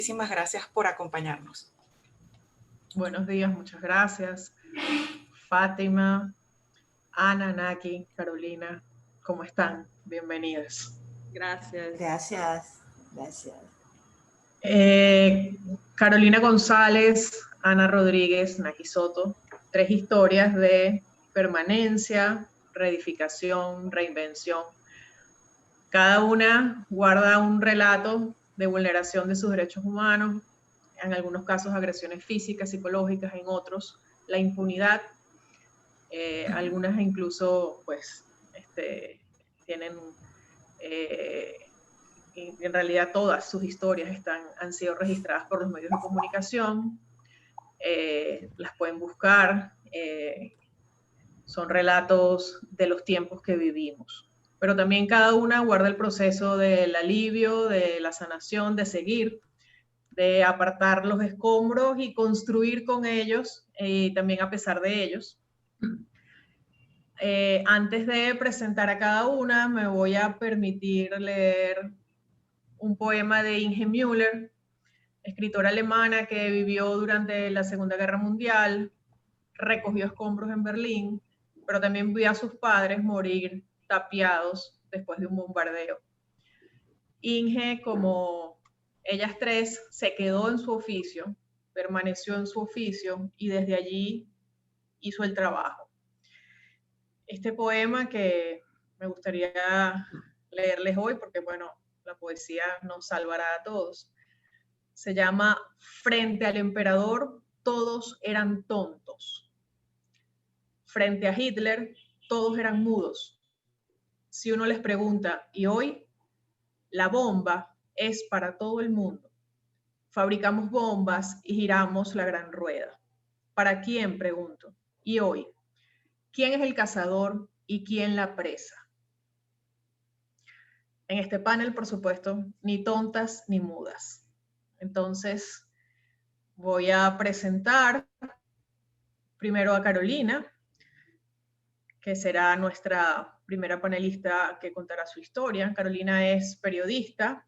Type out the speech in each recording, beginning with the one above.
Muchísimas gracias por acompañarnos. Buenos días, muchas gracias. Fátima, Ana, Naki, Carolina, ¿cómo están? Bienvenidas. Gracias. Gracias, gracias. Carolina González, Ana Rodríguez, Naki Soto, 3 historias de permanencia, reedificación, reinvención. Cada una guarda un relato de vulneración de sus derechos humanos, en algunos casos agresiones físicas, psicológicas, en otros la impunidad. Algunas incluso pues tienen, en realidad todas sus historias han sido registradas por los medios de comunicación, las pueden buscar, son relatos de los tiempos que vivimos. Pero también cada una guarda el proceso del alivio, de la sanación, de seguir, de apartar los escombros y construir con ellos, y también a pesar de ellos. Antes de presentar a cada una, me voy a permitir leer un poema de Inge Müller, escritora alemana que vivió durante la Segunda Guerra Mundial, recogió escombros en Berlín, pero también vio a sus padres morir tapiados después de un bombardeo. Inge, como ellas 3, se quedó en su oficio, permaneció en su oficio y desde allí hizo el trabajo. Este poema que me gustaría leerles hoy, porque bueno, la poesía nos salvará a todos, se llama Frente al emperador, todos eran tontos. Frente a Hitler, todos eran mudos. Si uno les pregunta, ¿y hoy? La bomba es para todo el mundo. Fabricamos bombas y giramos la gran rueda. ¿Para quién? Pregunto. ¿Y hoy? ¿Quién es el cazador y quién la presa? En este panel, por supuesto, ni tontas ni mudas. Entonces, voy a presentar primero a Carolina, que será nuestra primera panelista que contará su historia. Carolina es periodista,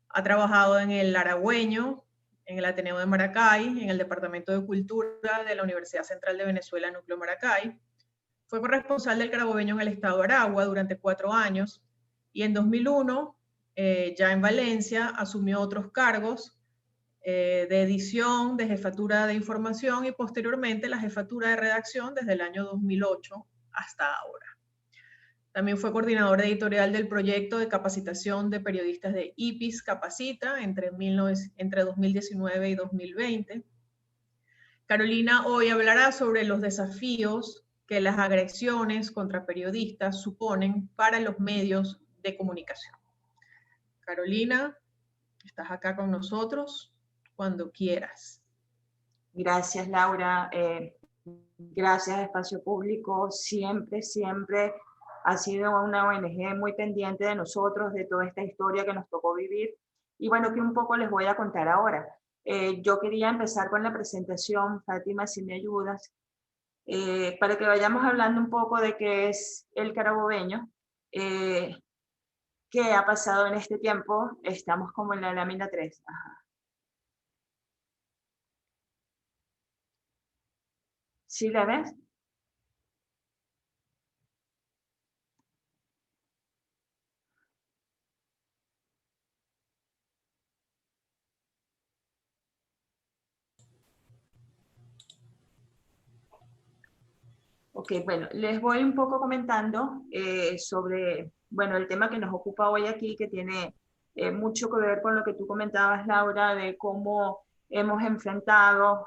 ha trabajado en el Aragüeño, en el Ateneo de Maracay, en el Departamento de Cultura de la Universidad Central de Venezuela, Núcleo Maracay. Fue corresponsal del Carabobeño en el estado de Aragua durante 4 años y en 2001, ya en Valencia, asumió otros cargos de edición, de jefatura de información y posteriormente la jefatura de redacción desde el año 2008 hasta ahora. También fue coordinador editorial del proyecto de capacitación de periodistas de IPIS Capacita entre 2019 y 2020. Carolina hoy hablará sobre los desafíos que las agresiones contra periodistas suponen para los medios de comunicación. Carolina, estás acá con nosotros cuando quieras. Gracias, Laura. Gracias, Espacio Público. Siempre ha sido una ONG muy pendiente de nosotros, de toda esta historia que nos tocó vivir. Y bueno, que un poco les voy a contar ahora. Yo quería empezar con la presentación, Fátima, si me ayudas, para que vayamos hablando un poco de qué es el carabobeño, qué ha pasado en este tiempo. Estamos como en la lámina 3. Ajá. ¿Sí la ves? Ok, bueno, les voy un poco comentando sobre, bueno, el tema que nos ocupa hoy aquí, que tiene mucho que ver con lo que tú comentabas, Laura, de cómo hemos enfrentado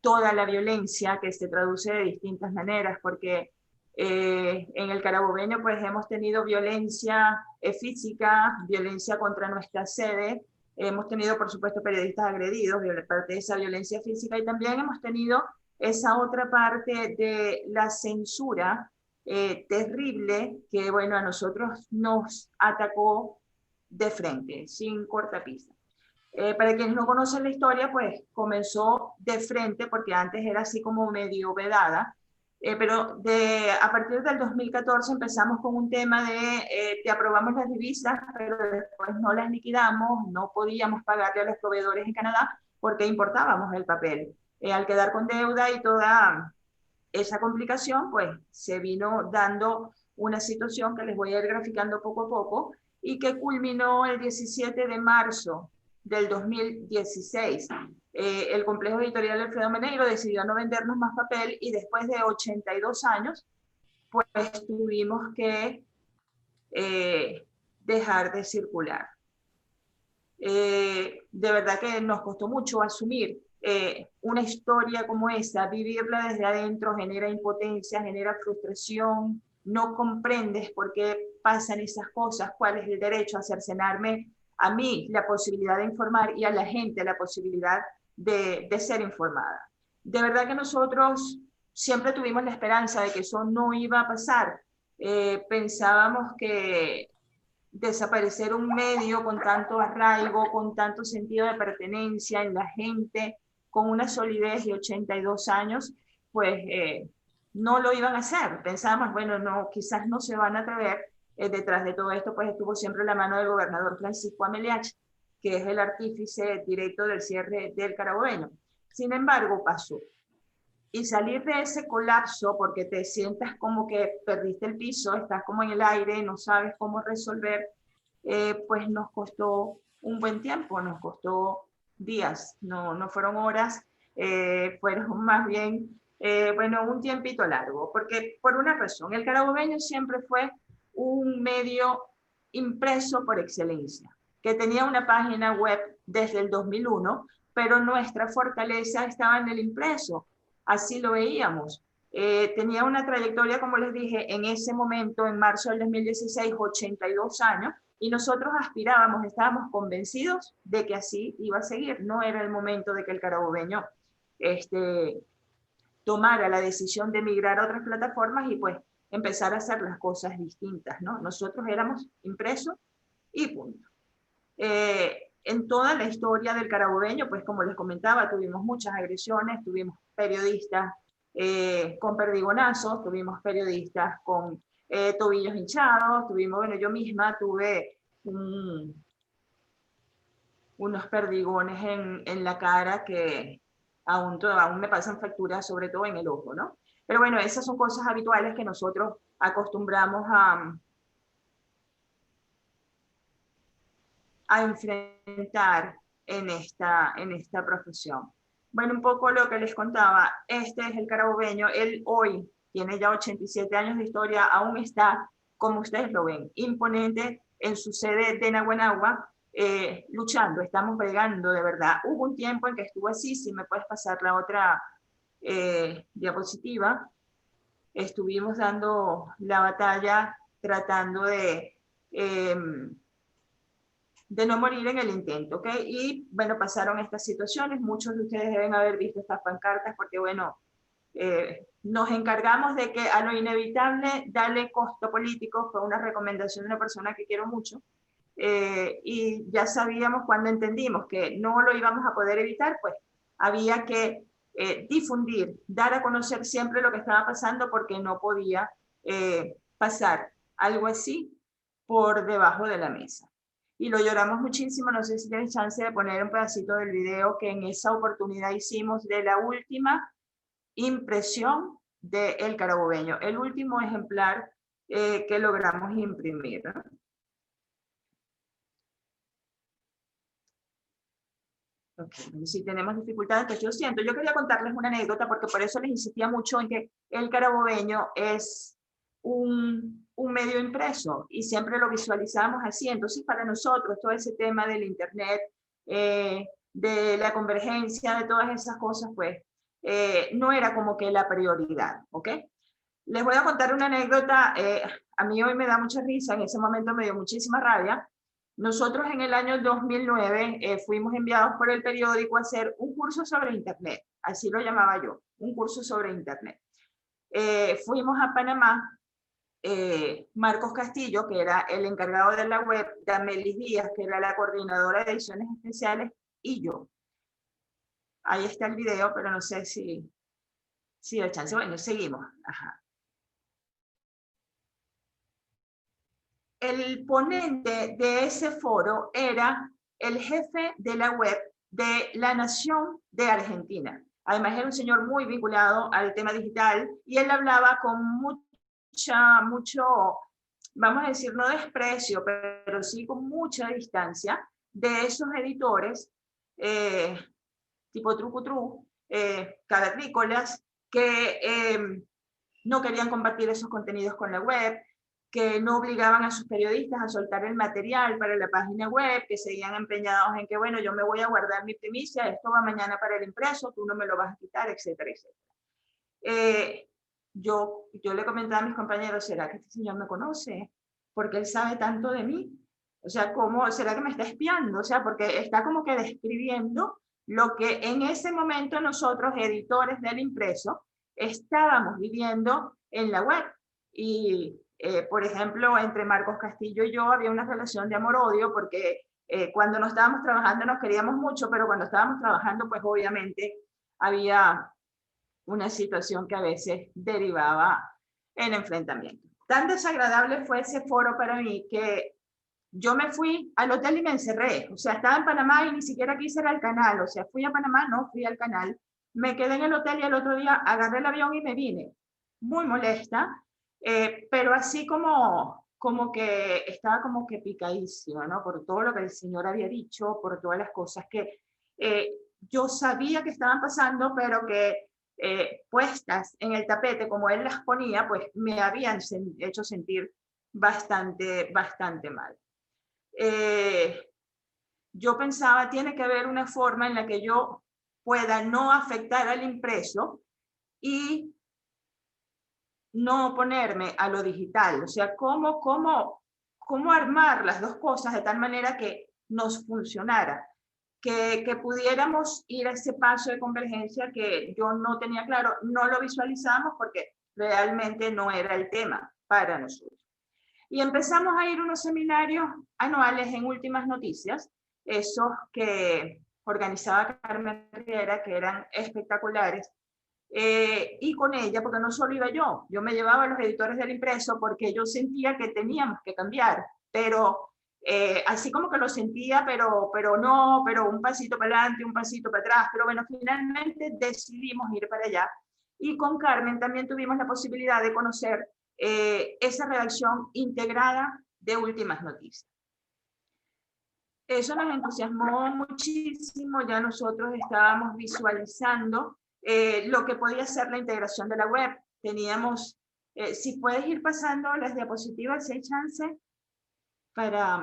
toda la violencia que se traduce de distintas maneras, porque en el Carabobeño pues hemos tenido violencia física, violencia contra nuestra sede, hemos tenido por supuesto periodistas agredidos, parte de esa violencia física, y también hemos tenido esa otra parte de la censura terrible que, bueno, a nosotros nos atacó de frente, sin cortapista. Para quienes no conocen la historia, pues comenzó de frente, porque antes era así como medio vedada, Pero a partir del 2014 empezamos con un tema de te aprobamos las divisas, pero después no las liquidamos, no podíamos pagarle a los proveedores en Canadá porque importábamos el papel. Al quedar con deuda y toda esa complicación, pues se vino dando una situación que les voy a ir graficando poco a poco y que culminó el 17 de marzo del 2016. El complejo editorial Alfredo Meneiro decidió no vendernos más papel y después de 82 años, pues tuvimos que dejar de circular. De verdad que nos costó mucho asumir una historia como esa, vivirla desde adentro genera impotencia, genera frustración, no comprendes por qué pasan esas cosas, cuál es el derecho a cercenarme a mí la posibilidad de informar y a la gente la posibilidad de ser informada. De verdad que nosotros siempre tuvimos la esperanza de que eso no iba a pasar. Pensábamos que desaparecer un medio con tanto arraigo, con tanto sentido de pertenencia en la gente, con una solidez de 82 años, pues no lo iban a hacer. Pensábamos, bueno, no, quizás no se van a atrever. Detrás de todo esto, pues estuvo siempre la mano del gobernador Francisco Ameliach, que es el artífice directo del cierre del Carabobeño. Sin embargo, pasó. Y salir de ese colapso, porque te sientas como que perdiste el piso, estás como en el aire, no sabes cómo resolver, pues nos costó un buen tiempo, nos costó días, no fueron horas, fueron más bien, bueno, un tiempito largo, porque por una razón, el Carabobeño siempre fue un medio impreso por excelencia, que tenía una página web desde el 2001, pero nuestra fortaleza estaba en el impreso. Así lo veíamos. Tenía una trayectoria, como les dije, en ese momento, en marzo del 2016, 82 años, y nosotros aspirábamos, estábamos convencidos de que así iba a seguir. No era el momento de que el carabobeño tomara la decisión de emigrar a otras plataformas y pues empezar a hacer las cosas distintas, ¿no? Nosotros éramos impresos y punto. En toda la historia del carabobeño, pues como les comentaba, tuvimos muchas agresiones, tuvimos periodistas con perdigonazos, tuvimos periodistas con tobillos hinchados, tuvimos, bueno, yo misma tuve unos perdigones en la cara que aún me pasan facturas, sobre todo en el ojo, ¿no? Pero bueno, esas son cosas habituales que nosotros acostumbramos a enfrentar en esta profesión. Bueno, un poco lo que les contaba, este es el carabobeño, él hoy tiene ya 87 años de historia, aún está, como ustedes lo ven, imponente en su sede de Naguanagua, luchando, estamos bregando de verdad. Hubo un tiempo en que estuvo así, si me puedes pasar la otra diapositiva, estuvimos dando la batalla tratando de no morir en el intento, ¿ok? Y bueno, pasaron estas situaciones, muchos de ustedes deben haber visto estas pancartas porque bueno, nos encargamos de que a lo inevitable darle costo político, fue una recomendación de una persona que quiero mucho, y ya sabíamos cuando entendimos que no lo íbamos a poder evitar, pues había que difundir, dar a conocer siempre lo que estaba pasando porque no podía pasar algo así por debajo de la mesa. Y lo lloramos muchísimo, no sé si tienen chance de poner un pedacito del video que en esa oportunidad hicimos de la última impresión de El Carabobeño, el último ejemplar que logramos imprimir, ¿no? Okay. Si tenemos dificultades, pues yo siento. Yo quería contarles una anécdota porque por eso les insistía mucho en que El Carabobeño es un medio impreso y siempre lo visualizamos así. Entonces, para nosotros, todo ese tema del Internet, de la convergencia, de todas esas cosas, pues, no era como que la prioridad, ¿ok? Les voy a contar una anécdota. A mí hoy me da mucha risa, en ese momento me dio muchísima rabia. Nosotros en el año 2009 fuimos enviados por el periódico a hacer un curso sobre Internet, así lo llamaba yo, un curso sobre Internet. Fuimos a Panamá, Marcos Castillo, que era el encargado de la web, Damelis Díaz, que era la coordinadora de ediciones especiales, y yo. Ahí está el video, pero no sé si Sí, el chance. Bueno, seguimos. Ajá. El ponente de ese foro era el jefe de la web de La Nación de Argentina. Además era un señor muy vinculado al tema digital y él hablaba con mucho, vamos a decir, no desprecio, pero sí con mucha distancia de esos editores tipo trucutru, cavernícolas, que no querían compartir esos contenidos con la web, que no obligaban a sus periodistas a soltar el material para la página web, que seguían empeñados en que, bueno, yo me voy a guardar mi primicia, esto va mañana para el impreso, tú no me lo vas a quitar, etcétera, etcétera. Yo le comentaba a mis compañeros, ¿será que este señor me conoce? Porque él sabe tanto de mí. O sea, ¿cómo será que me está espiando? O sea, porque está como que describiendo lo que en ese momento nosotros, editores del impreso, estábamos viviendo en la web. Y, por ejemplo, entre Marcos Castillo y yo había una relación de amor-odio porque cuando no estábamos trabajando nos queríamos mucho, pero cuando estábamos trabajando, pues obviamente había una situación que a veces derivaba en enfrentamiento. Tan desagradable fue ese foro para mí que yo me fui al hotel y me encerré. O sea, estaba en Panamá y ni siquiera quise ir al canal. O sea, fui a Panamá, no fui al canal. Me quedé en el hotel y el otro día agarré el avión y me vine. Muy molesta, pero así como que estaba como que picadísima, ¿no? Por todo lo que el señor había dicho, por todas las cosas que yo sabía que estaban pasando, pero que puestas en el tapete como él las ponía, pues me habían hecho sentir bastante mal. Yo pensaba, tiene que haber una forma en la que yo pueda no afectar al impreso y no oponerme a lo digital. O sea, cómo armar las dos cosas de tal manera que nos funcionara. Que pudiéramos ir a ese paso de convergencia que yo no tenía claro, no lo visualizamos porque realmente no era el tema para nosotros. Y empezamos a ir a unos seminarios anuales en Últimas Noticias, esos que organizaba Carmen Riera, que eran espectaculares, y con ella, porque no solo iba yo me llevaba a los editores del impreso porque yo sentía que teníamos que cambiar, pero así como que lo sentía, pero un pasito para adelante, un pasito para atrás, pero bueno, finalmente decidimos ir para allá. Y con Carmen también tuvimos la posibilidad de conocer esa redacción integrada de Últimas Noticias. Eso nos entusiasmó muchísimo, ya nosotros estábamos visualizando lo que podía ser la integración de la web. Teníamos, si puedes ir pasando las diapositivas, si hay chance, para...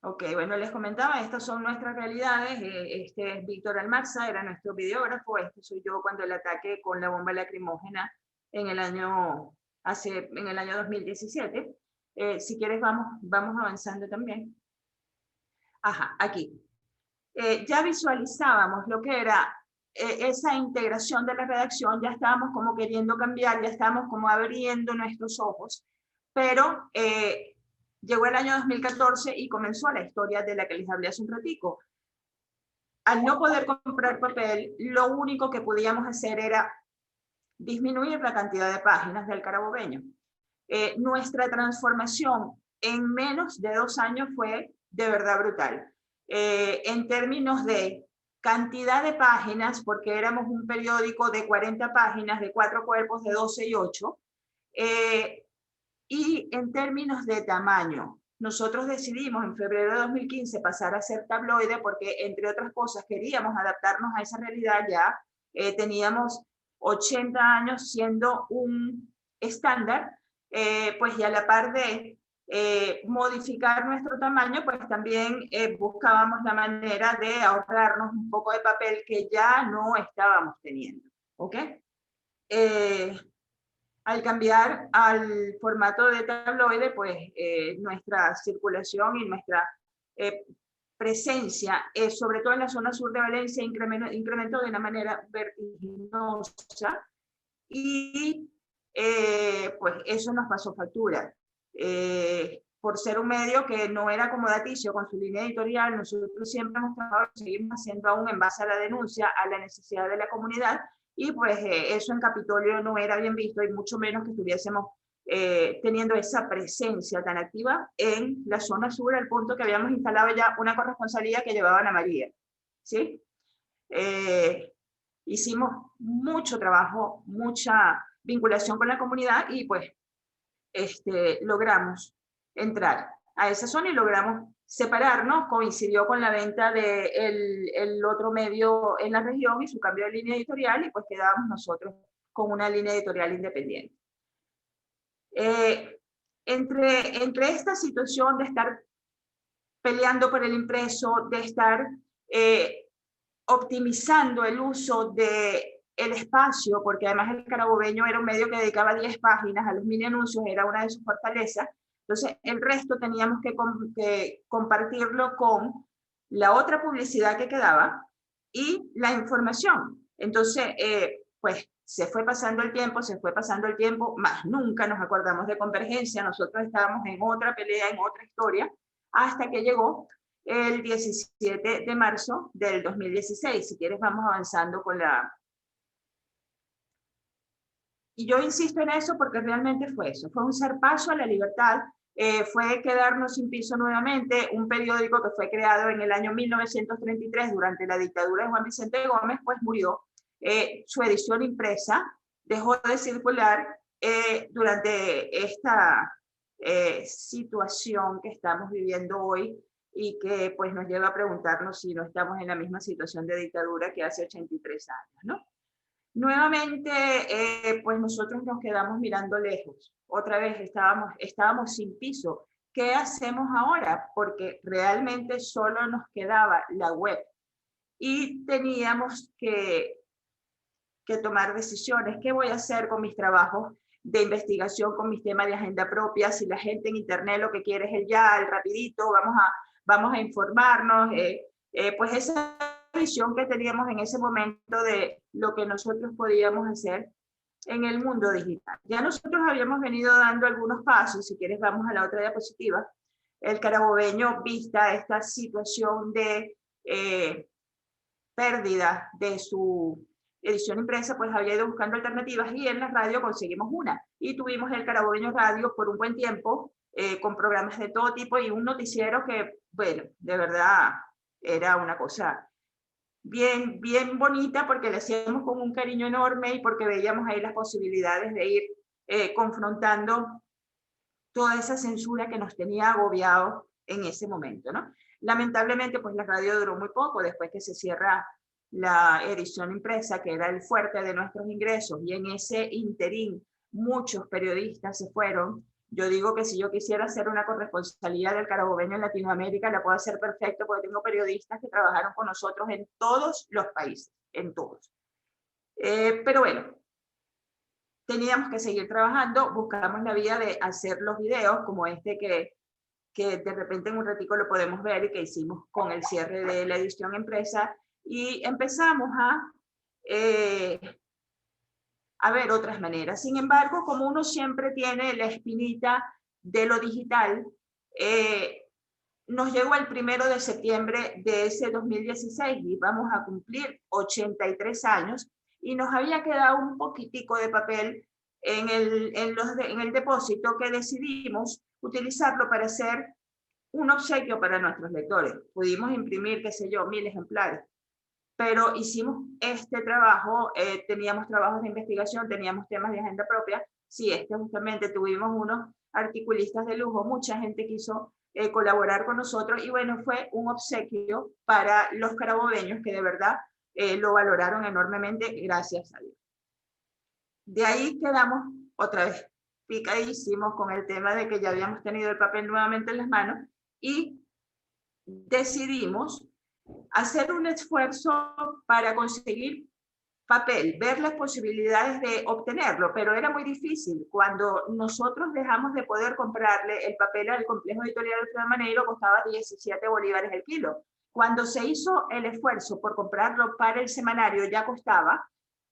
Ok, bueno, les comentaba, estas son nuestras realidades. Este es Víctor Almarza, era nuestro videógrafo. Este soy yo cuando el ataque con la bomba lacrimógena en el año 2017. Si quieres, vamos avanzando también. Ajá, aquí. Ya visualizábamos lo que era esa integración de la redacción, ya estábamos como queriendo cambiar, ya estábamos como abriendo nuestros ojos, pero llegó el año 2014 y comenzó la historia de la que les hablé hace un ratico. Al no poder comprar papel, lo único que podíamos hacer era disminuir la cantidad de páginas del Carabobeño. Nuestra transformación en menos de 2 años fue de verdad brutal. En términos de cantidad de páginas, porque éramos un periódico de 40 páginas, de 4 cuerpos, de 12 y 8, y en términos de tamaño, nosotros decidimos en febrero de 2015 pasar a ser tabloide porque, entre otras cosas, queríamos adaptarnos a esa realidad ya. Teníamos 80 años siendo un estándar, pues y a la par de modificar nuestro tamaño, pues también buscábamos la manera de ahorrarnos un poco de papel que ya no estábamos teniendo. ¿Ok? Al cambiar al formato de tabloide, pues nuestra circulación y nuestra presencia, sobre todo en la zona sur de Valencia, incrementó de una manera vertiginosa y pues eso nos pasó factura. por ser un medio que no era acomodaticio con su línea editorial, nosotros siempre hemos trabajado, seguimos haciendo aún en base a la denuncia, a la necesidad de la comunidad, y pues eso en Capitolio no era bien visto, y mucho menos que estuviésemos teniendo esa presencia tan activa en la zona sur, al punto que habíamos instalado ya una corresponsalía que llevaba Ana María, ¿sí? Hicimos mucho trabajo, mucha vinculación con la comunidad, y pues logramos entrar a esa zona y logramos separarnos. Coincidió con la venta del el otro medio en la región y su cambio de línea editorial, y pues quedábamos nosotros con una línea editorial independiente. Entre esta situación de estar peleando por el impreso, de estar optimizando el uso del espacio, porque además el Carabobeño era un medio que dedicaba 10 páginas a los mini anuncios, era una de sus fortalezas, entonces el resto teníamos que compartirlo con la otra publicidad que quedaba y la información. Entonces, pues se fue pasando el tiempo, más nunca nos acordamos de Convergencia, nosotros estábamos en otra pelea, en otra historia, hasta que llegó el 17 de marzo del 2016. Si quieres, vamos avanzando con la... Y yo insisto en eso porque realmente fue eso, fue un zarpazo a la libertad, fue quedarnos sin piso nuevamente. Un periódico que fue creado en el año 1933 durante la dictadura de Juan Vicente Gómez, pues murió. Su edición impresa dejó de circular durante esta situación que estamos viviendo hoy, y que pues nos lleva a preguntarnos si no estamos en la misma situación de dictadura que hace 83 años, ¿no? Nuevamente, pues nosotros nos quedamos mirando lejos. Otra vez estábamos sin piso. ¿Qué hacemos ahora? Porque realmente solo nos quedaba la web y teníamos que tomar decisiones. ¿Qué voy a hacer con mis trabajos de investigación, con mis temas de agenda propia? Si la gente en internet lo que quiere es el ya, el rapidito, vamos a informarnos. Pues esa visión que teníamos en ese momento de lo que nosotros podíamos hacer en el mundo digital. Ya nosotros habíamos venido dando algunos pasos. Si quieres, vamos a la otra diapositiva. El Carabobeño, vista esta situación de pérdida de su edición impresa, pues había ido buscando alternativas, y en la radio conseguimos una. Y tuvimos el Carabobeño Radio por un buen tiempo, con programas de todo tipo, y un noticiero que, bueno, de verdad era una cosa bien, bien bonita, porque le hacíamos con un cariño enorme y porque veíamos ahí las posibilidades de ir confrontando toda esa censura que nos tenía agobiados en ese momento, ¿no? Lamentablemente, pues la radio duró muy poco después que se cierra la edición impresa, que era el fuerte de nuestros ingresos, y en ese interín muchos periodistas se fueron. Yo digo que si yo quisiera hacer una corresponsalía del Carabobeño en Latinoamérica, la puedo hacer perfecto, porque tengo periodistas que trabajaron con nosotros en todos los países, en todos. Pero bueno, teníamos que seguir trabajando, buscamos la vía de hacer los videos como este que de repente en un ratico lo podemos ver, y que hicimos con el cierre de la edición impresa, y empezamos a ver otras maneras. Sin embargo, como uno siempre tiene la espinita de lo digital, nos llegó el 1 de septiembre de ese 2016 y vamos a cumplir 83 años, y nos había quedado un poquitico de papel en el depósito, que decidimos utilizarlo para hacer un obsequio para nuestros lectores. Pudimos imprimir, qué sé yo, 1000 ejemplares, pero hicimos este trabajo, teníamos trabajos de investigación, teníamos temas de agenda propia. Sí, justamente tuvimos unos articulistas de lujo, mucha gente quiso colaborar con nosotros, y bueno, fue un obsequio para los carabobeños que de verdad lo valoraron enormemente, gracias a Dios. De ahí quedamos otra vez picadísimos con el tema de que ya habíamos tenido el papel nuevamente en las manos, y decidimos hacer un esfuerzo para conseguir papel, ver las posibilidades de obtenerlo, pero era muy difícil. Cuando nosotros dejamos de poder comprarle el papel al complejo editorial Alfredo Maneiro, costaba 17 bolívares el kilo. Cuando se hizo el esfuerzo por comprarlo para el semanario, ya costaba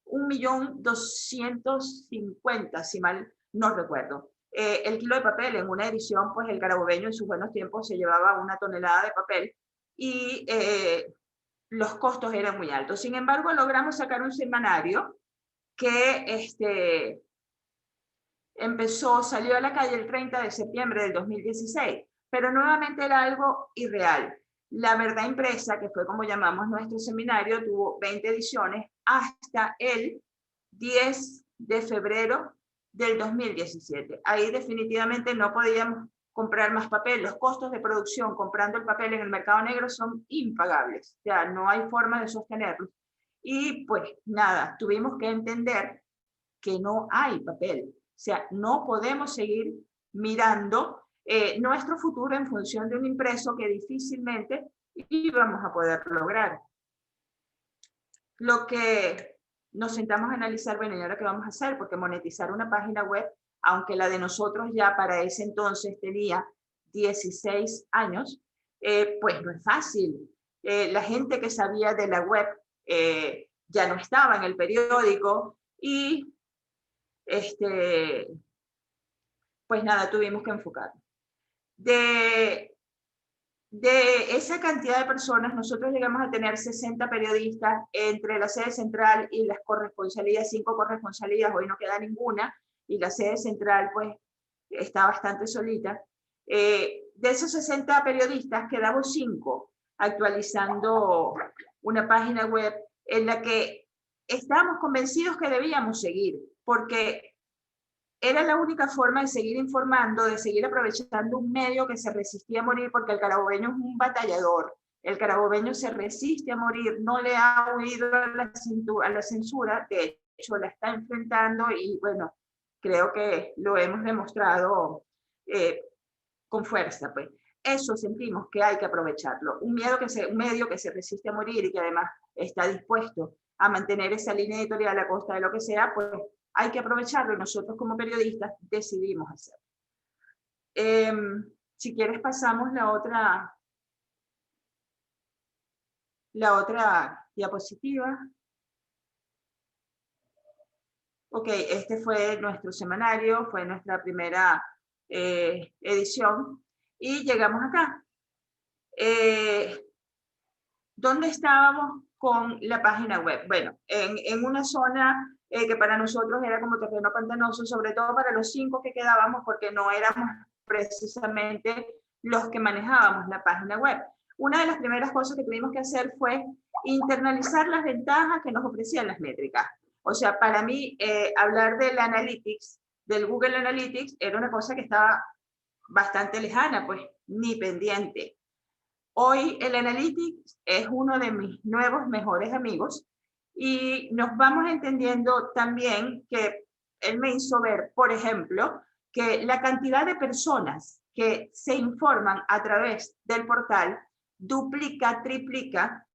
1.250.000, si mal no recuerdo. el kilo de papel en una edición, pues el carabobeño en sus buenos tiempos se llevaba 1 tonelada de papel y los costos eran muy altos. Sin embargo, logramos sacar un semanario que salió a la calle el 30 de septiembre del 2016, pero nuevamente era algo irreal. La Verdad Impresa, que fue como llamamos nuestro seminario, tuvo 20 ediciones hasta el 10 de febrero del 2017. Ahí definitivamente no podíamos comprar más papel. Los costos de producción comprando el papel en el mercado negro son impagables. O sea, no hay forma de sostenerlos. Y pues nada, tuvimos que entender que no hay papel. O sea, no podemos seguir mirando nuestro futuro en función de un impreso que difícilmente íbamos a poder lograr. Lo que nos sentamos a analizar, bueno, ¿y ahora qué vamos a hacer? Porque monetizar una página web, aunque la de nosotros ya para ese entonces tenía 16 años, pues no es fácil. La gente que sabía de la web ya no estaba en el periódico y pues nada, tuvimos que enfocarnos. De esa cantidad de personas, nosotros llegamos a tener 60 periodistas entre la sede central y las corresponsalías, 5 corresponsalías, hoy no queda ninguna, y la sede central pues está bastante solita. De esos 60 periodistas quedamos 5 actualizando una página web en la que estábamos convencidos que debíamos seguir, porque era la única forma de seguir informando, de seguir aprovechando un medio que se resistía a morir, porque el carabobeño es un batallador. El carabobeño se resiste a morir, no le ha huido a la censura, de hecho la está enfrentando y bueno, creo que lo hemos demostrado con fuerza. Pues. Eso sentimos que hay que aprovecharlo. Un medio que se resiste a morir y que además está dispuesto a mantener esa línea editorial a costa de lo que sea, pues hay que aprovecharlo y nosotros como periodistas decidimos hacerlo. Si quieres pasamos la otra diapositiva. Ok, este fue nuestro semanario, fue nuestra primera edición y llegamos acá. ¿Dónde estábamos con la página web? Bueno, en una zona que para nosotros era como terreno pantanoso, sobre todo para los 5 que quedábamos, porque no éramos precisamente los que manejábamos la página web. Una de las primeras cosas que tuvimos que hacer fue internalizar las ventajas que nos ofrecían las métricas. O sea, para mí, hablar del Analytics, del Google Analytics, era una cosa que estaba bastante lejana, pues ni pendiente. Hoy el Analytics es uno de mis nuevos mejores amigos y nos vamos entendiendo también que él me hizo ver, por ejemplo, que la cantidad de personas que se informan a través del portal duplica, triplica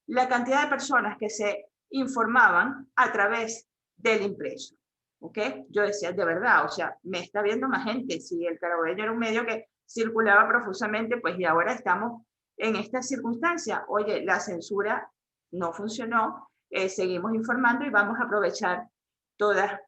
la cantidad de personas que se informaban a través del impreso. ¿Ok? Yo decía, de verdad, o sea, me está viendo más gente. Si el carabobeño era un medio que circulaba profusamente, pues y ahora estamos en esta circunstancia. Oye, la censura no funcionó, seguimos informando y vamos a aprovechar todas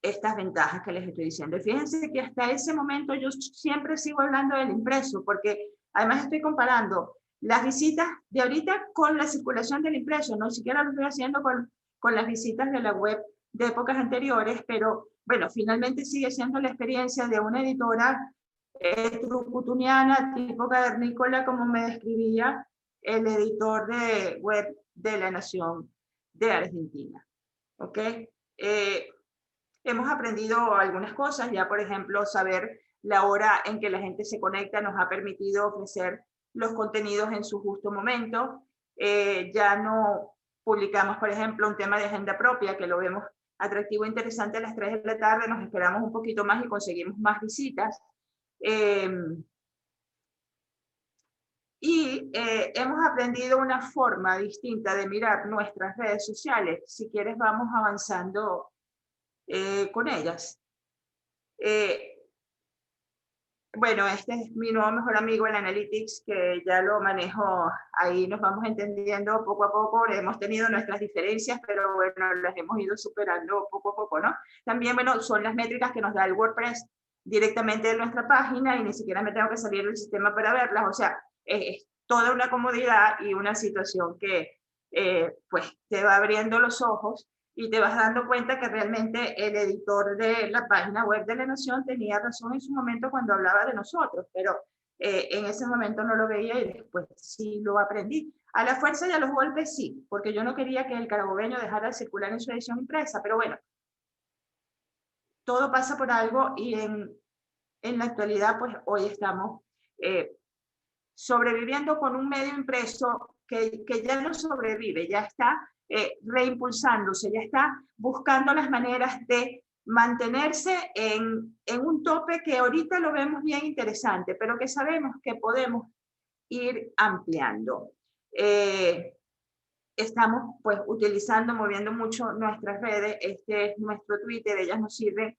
estas ventajas que les estoy diciendo. Y fíjense que hasta ese momento yo siempre sigo hablando del impreso, porque además estoy comparando las visitas de ahorita con la circulación del impreso, no siquiera lo estoy haciendo con las visitas de la web de épocas anteriores, pero bueno, finalmente sigue siendo la experiencia de una editora trucutuniana, tipo cavernícola, como me describía el editor de web de La Nación de Argentina. ¿Ok? Hemos aprendido algunas cosas, ya por ejemplo, saber la hora en que la gente se conecta nos ha permitido ofrecer los contenidos en su justo momento. Ya no publicamos, por ejemplo, un tema de agenda propia, que lo vemos atractivo e interesante a las 3 de la tarde, nos esperamos un poquito más y conseguimos más visitas. Hemos aprendido una forma distinta de mirar nuestras redes sociales. Si quieres, vamos avanzando con ellas. Bueno, este es mi nuevo mejor amigo, el Analytics, que ya lo manejo, ahí nos vamos entendiendo poco a poco, hemos tenido nuestras diferencias, pero bueno, las hemos ido superando poco a poco, ¿no? También, bueno, son las métricas que nos da el WordPress. directamente de nuestra página y ni siquiera me tengo que salir del sistema para verlas. O sea, es toda una comodidad y una situación que pues te va abriendo los ojos y te vas dando cuenta que realmente el editor de la página web de La Nación tenía razón en su momento cuando hablaba de nosotros, pero en ese momento no lo veía y después sí lo aprendí. A la fuerza y a los golpes sí, porque yo no quería que el carabobeño dejara de circular en su edición impresa, pero bueno, todo pasa por algo y en la actualidad, pues hoy estamos sobreviviendo con un medio impreso que ya no sobrevive, ya está reimpulsándose, ya está buscando las maneras de mantenerse en un tope que ahorita lo vemos bien interesante, pero que sabemos que podemos ir ampliando. Estamos pues utilizando, moviendo mucho nuestras redes, este es nuestro Twitter, ellas nos sirven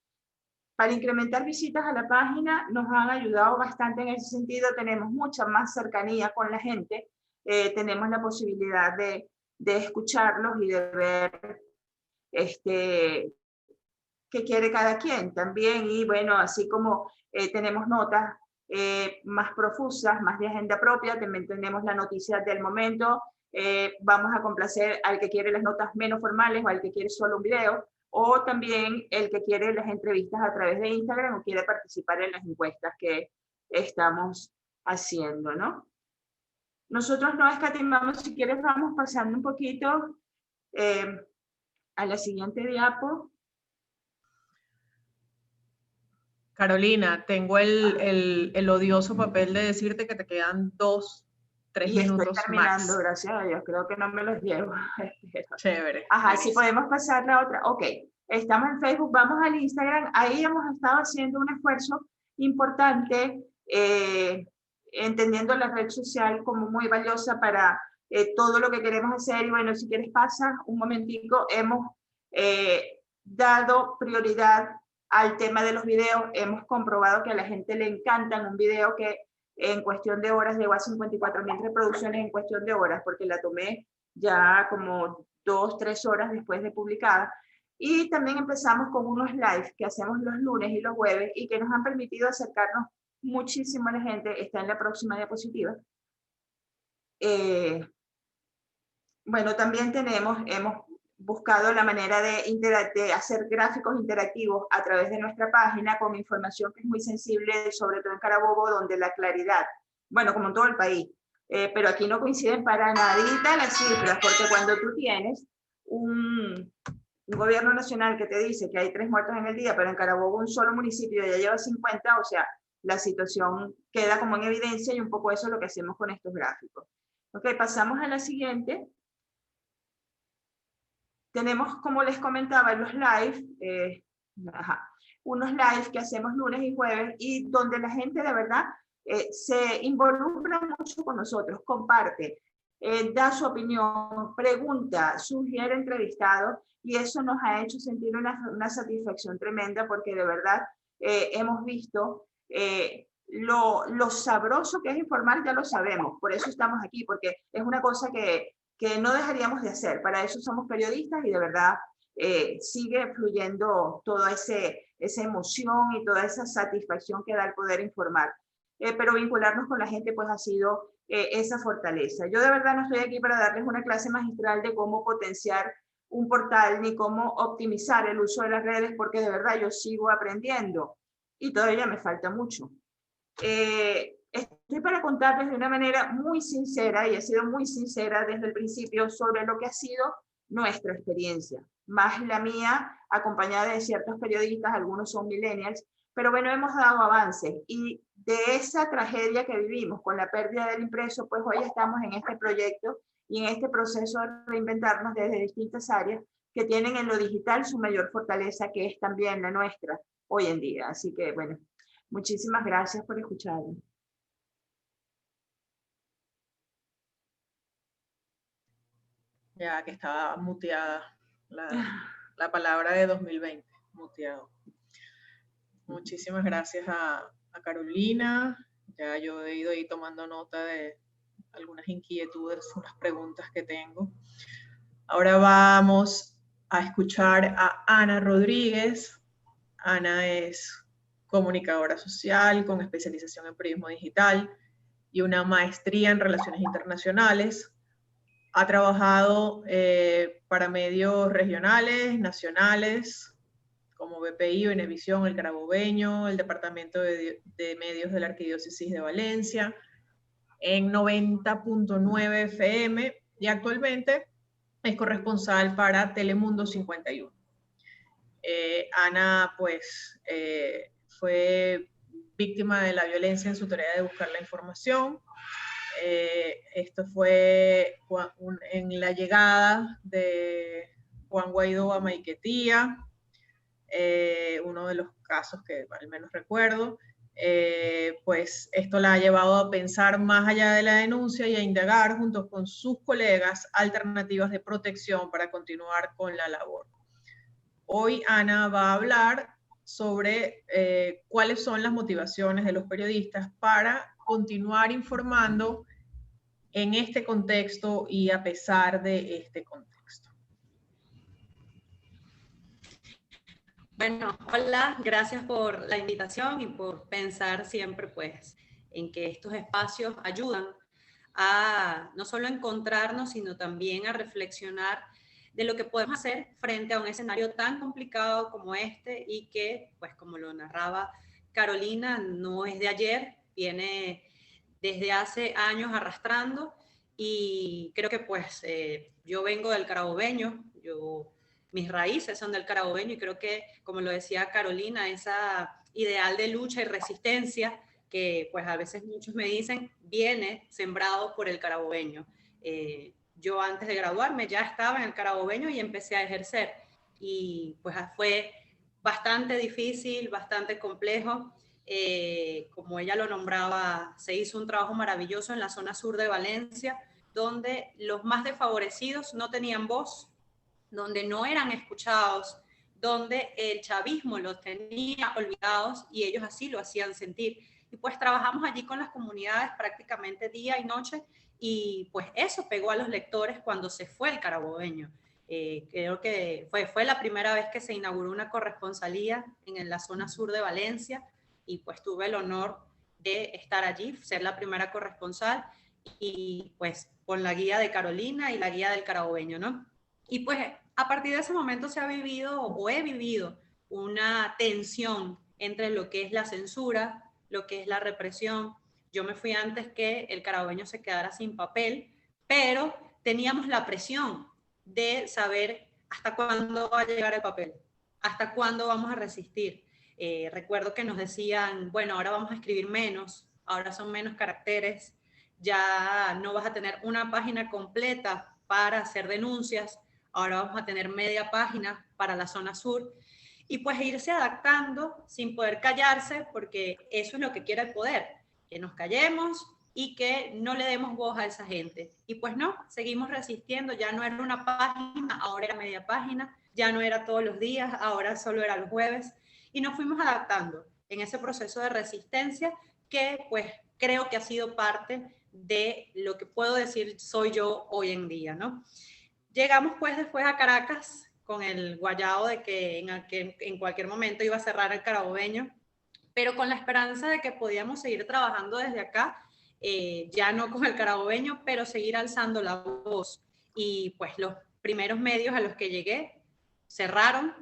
para incrementar visitas a la página, nos han ayudado bastante en ese sentido, tenemos mucha más cercanía con la gente, tenemos la posibilidad de escucharlos y de ver qué quiere cada quien también, y bueno, así como tenemos notas más profusas, más de agenda propia, también tenemos la noticia del momento, vamos a complacer al que quiere las notas menos formales o al que quiere solo un video, o también el que quiere las entrevistas a través de Instagram o quiere participar en las encuestas que estamos haciendo, ¿no? Nosotros no escatimamos, si quieres vamos pasando un poquito a la siguiente diapo. Carolina, tengo el odioso papel de decirte que te quedan 2-3 minutos estoy terminando, max. gracias a Dios, creo que no me los llevo. Chévere. Ajá, buenísimo. si podemos pasar la otra. Ok, estamos en Facebook, vamos al Instagram, ahí hemos estado haciendo un esfuerzo importante, entendiendo la red social como muy valiosa para todo lo que queremos hacer. Y bueno, si quieres pasa un momentico, hemos dado prioridad al tema de los videos, hemos comprobado que a la gente le encantan un video que en cuestión de horas llegó a 54.000 reproducciones en cuestión de horas, porque la tomé ya como 2-3 horas después de publicada. Y también empezamos con unos live que hacemos los lunes y los jueves y que nos han permitido acercarnos muchísimo a la gente. Está en la próxima diapositiva. Bueno, también hemos buscado la manera de hacer gráficos interactivos a través de nuestra página con información que es muy sensible, sobre todo en Carabobo, donde la claridad, bueno, como en todo el país, pero aquí no coinciden para nadita las cifras, porque cuando tú tienes un gobierno nacional que te dice que hay 3 muertos en el día, pero en Carabobo un solo municipio ya lleva 50, o sea, la situación queda como en evidencia y un poco eso es lo que hacemos con estos gráficos. Ok, pasamos a la siguiente. Tenemos, como les comentaba, los live, unos live que hacemos lunes y jueves y donde la gente de verdad se involucra mucho con nosotros, comparte, da su opinión, pregunta, sugiere entrevistados y eso nos ha hecho sentir una satisfacción tremenda porque de verdad hemos visto lo sabroso que es informar, ya lo sabemos, por eso estamos aquí, porque es una cosa que no dejaríamos de hacer. Para eso somos periodistas y de verdad sigue fluyendo toda esa emoción y toda esa satisfacción que da el poder informar. Pero vincularnos con la gente pues ha sido esa fortaleza. Yo de verdad no estoy aquí para darles una clase magistral de cómo potenciar un portal ni cómo optimizar el uso de las redes, porque de verdad yo sigo aprendiendo y todavía me falta mucho. Estoy para contarles de una manera muy sincera, y he sido muy sincera desde el principio, sobre lo que ha sido nuestra experiencia, más la mía, acompañada de ciertos periodistas, algunos son millennials, pero bueno, hemos dado avances, y de esa tragedia que vivimos con la pérdida del impreso, pues hoy estamos en este proyecto y en este proceso de reinventarnos desde distintas áreas que tienen en lo digital su mayor fortaleza, que es también la nuestra hoy en día. Así que bueno, muchísimas gracias por escucharme. Ya que estaba muteada la palabra de 2020, muteado. Muchísimas gracias a Carolina. Ya yo he ido ahí tomando nota de algunas inquietudes, unas preguntas que tengo. Ahora vamos a escuchar a Ana Rodríguez. Ana es comunicadora social con especialización en periodismo digital y una maestría en relaciones internacionales. Ha trabajado para medios regionales, nacionales, como BPI, Venevisión, El Carabobeño, el Departamento de Medios de la Arquidiócesis de Valencia, en 90.9 FM, y actualmente es corresponsal para Telemundo 51. Ana, pues, fue víctima de la violencia en su tarea de buscar la información. Esto fue en la llegada de Juan Guaidó a Maiquetía, uno de los casos que al menos recuerdo. Pues esto la ha llevado a pensar más allá de la denuncia y a indagar junto con sus colegas alternativas de protección para continuar con la labor. Hoy Ana va a hablar sobre cuáles son las motivaciones de los periodistas para continuar informando en este contexto y a pesar de este contexto. Bueno, hola, gracias por la invitación y por pensar siempre pues en que estos espacios ayudan a no solo encontrarnos, sino también a reflexionar de lo que podemos hacer frente a un escenario tan complicado como este y que, pues como lo narraba Carolina, no es de ayer, viene desde hace años arrastrando, y creo que pues yo vengo del Carabobeño, mis raíces son del Carabobeño, y creo que, como lo decía Carolina, esa ideal de lucha y resistencia que pues a veces muchos me dicen, viene sembrado por el carabobeño. Yo antes de graduarme ya estaba en el Carabobeño y empecé a ejercer, y pues fue bastante difícil, bastante complejo. Como ella lo nombraba, se hizo un trabajo maravilloso en la zona sur de Valencia, donde los más desfavorecidos no tenían voz, donde no eran escuchados, donde el chavismo los tenía olvidados y ellos así lo hacían sentir. Y pues trabajamos allí con las comunidades prácticamente día y noche, y pues eso pegó a los lectores cuando se fue el Carabobeño. Creo que fue la primera vez que se inauguró una corresponsalía en la zona sur de Valencia, y pues tuve el honor de estar allí, ser la primera corresponsal, y pues con la guía de Carolina y la guía del Carabobeño, ¿no? Y pues a partir de ese momento se ha vivido o he vivido una tensión entre lo que es la censura, lo que es la represión. Yo me fui antes que el Carabobeño se quedara sin papel, pero teníamos la presión de saber hasta cuándo va a llegar el papel, hasta cuándo vamos a resistir. Recuerdo que nos decían, bueno, ahora vamos a escribir menos, ahora son menos caracteres, ya no vas a tener una página completa para hacer denuncias, ahora vamos a tener media página para la zona sur, y pues irse adaptando sin poder callarse, porque eso es lo que quiere el poder, que nos callemos y que no le demos voz a esa gente. Y pues no, seguimos resistiendo, ya no era una página, ahora era media página, ya no era todos los días, ahora solo era los jueves, y nos fuimos adaptando en ese proceso de resistencia que pues creo que ha sido parte de lo que puedo decir soy yo hoy en día, ¿no? Llegamos pues después a Caracas con el guayao de que en cualquier momento iba a cerrar el Carabobeño, pero con la esperanza de que podíamos seguir trabajando desde acá, ya no con el Carabobeño, pero seguir alzando la voz. Y pues los primeros medios a los que llegué cerraron,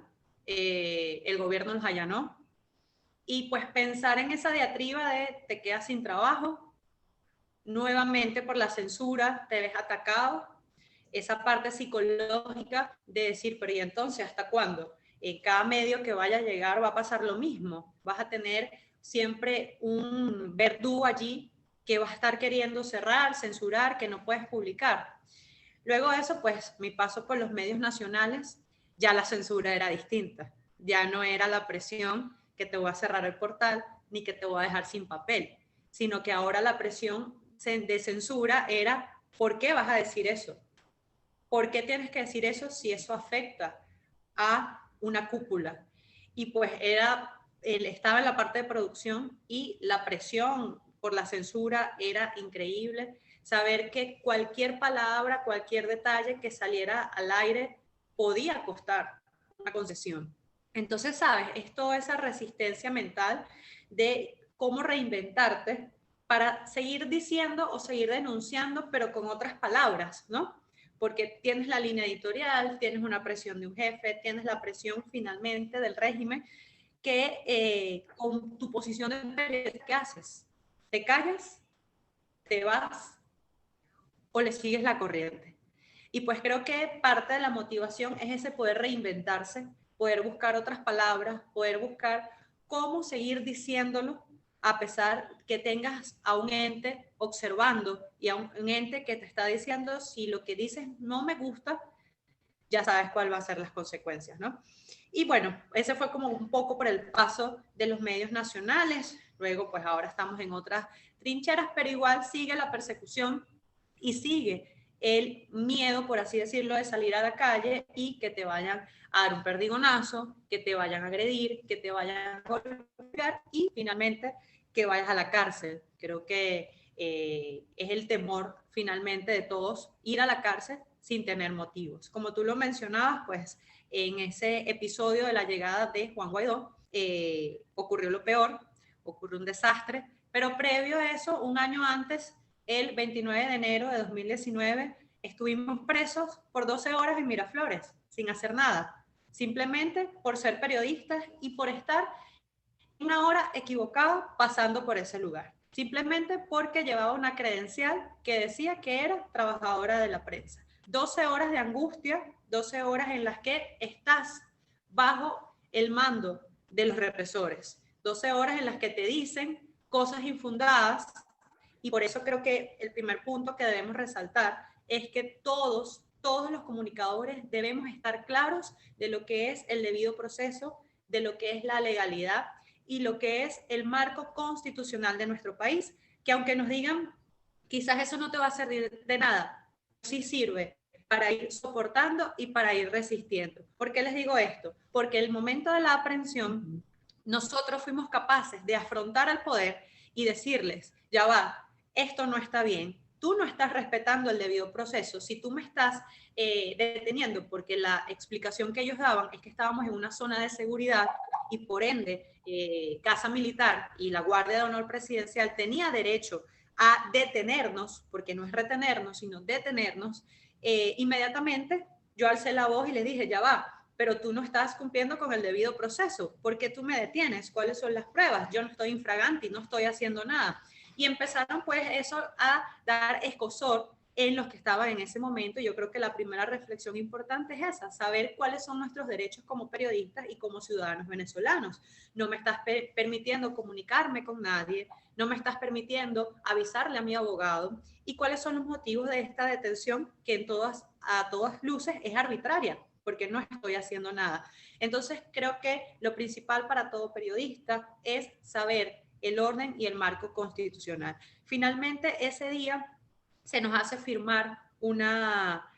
el gobierno los allanó, y pues pensar en esa diatriba de te quedas sin trabajo, nuevamente por la censura, te ves atacado, esa parte psicológica de decir, pero ¿y entonces hasta cuándo? En cada medio que vaya a llegar va a pasar lo mismo, vas a tener siempre un verdugo allí que va a estar queriendo cerrar, censurar, que no puedes publicar. Luego de eso, pues mi paso por los medios nacionales, ya la censura era distinta, ya no era la presión que te voy a cerrar el portal ni que te voy a dejar sin papel, sino que ahora la presión de censura era, ¿por qué vas a decir eso? ¿Por qué tienes que decir eso si eso afecta a una cúpula? Y pues estaba en la parte de producción, y la presión por la censura era increíble. Saber que cualquier palabra, cualquier detalle que saliera al aire podía costar una concesión. Entonces, ¿sabes? Es toda esa resistencia mental de cómo reinventarte para seguir diciendo o seguir denunciando, pero con otras palabras, ¿no? Porque tienes la línea editorial, tienes una presión de un jefe, tienes la presión finalmente del régimen, que con tu posición de periodista, ¿qué haces? ¿Te callas? ¿Te vas? ¿O le sigues la corriente? Y pues creo que parte de la motivación es ese poder reinventarse, poder buscar otras palabras, poder buscar cómo seguir diciéndolo a pesar que tengas a un ente observando y a un ente que te está diciendo si lo que dices no me gusta, ya sabes cuál va a ser las consecuencias, ¿no? Y bueno, ese fue como un poco por el paso de los medios nacionales. Luego, pues ahora estamos en otras trincheras, pero igual sigue la persecución y sigue el miedo, por así decirlo, de salir a la calle y que te vayan a dar un perdigonazo, que te vayan a agredir, que te vayan a golpear y finalmente que vayas a la cárcel. Creo que es el temor finalmente de todos, ir a la cárcel sin tener motivos. Como tú lo mencionabas, pues en ese episodio de la llegada de Juan Guaidó ocurrió lo peor, ocurrió un desastre, pero previo a eso, un año antes, el 29 de enero de 2019, estuvimos presos por 12 horas en Miraflores, sin hacer nada, simplemente por ser periodistas y por estar una hora equivocada pasando por ese lugar, simplemente porque llevaba una credencial que decía que era trabajadora de la prensa. 12 horas de angustia, 12 horas en las que estás bajo el mando de los represores, 12 horas en las que te dicen cosas infundadas, y por eso creo que el primer punto que debemos resaltar es que todos los comunicadores debemos estar claros de lo que es el debido proceso, de lo que es la legalidad y lo que es el marco constitucional de nuestro país, que aunque nos digan, quizás eso no te va a servir de nada, sí sirve para ir soportando y para ir resistiendo. ¿Por qué les digo esto? Porque el momento de la aprehensión, nosotros fuimos capaces de afrontar al poder y decirles, ya va, esto no está bien, tú no estás respetando el debido proceso, si tú me estás deteniendo, porque la explicación que ellos daban es que estábamos en una zona de seguridad y por ende Casa Militar y la Guardia de Honor Presidencial tenía derecho a detenernos, porque no es retenernos, sino detenernos, inmediatamente yo alcé la voz y les dije, ya va, pero tú no estás cumpliendo con el debido proceso, ¿por qué tú me detienes? ¿Cuáles son las pruebas? Yo no estoy infraganti, no estoy haciendo nada. Y empezaron pues eso a dar escosor en los que estaban en ese momento. Yo creo que la primera reflexión importante es esa, saber cuáles son nuestros derechos como periodistas y como ciudadanos venezolanos. No me estás permitiendo comunicarme con nadie, no me estás permitiendo avisarle a mi abogado y cuáles son los motivos de esta detención que a todas luces es arbitraria, porque no estoy haciendo nada. Entonces creo que lo principal para todo periodista es saber el orden y el marco constitucional. Finalmente, ese día se nos hace firmar un acta,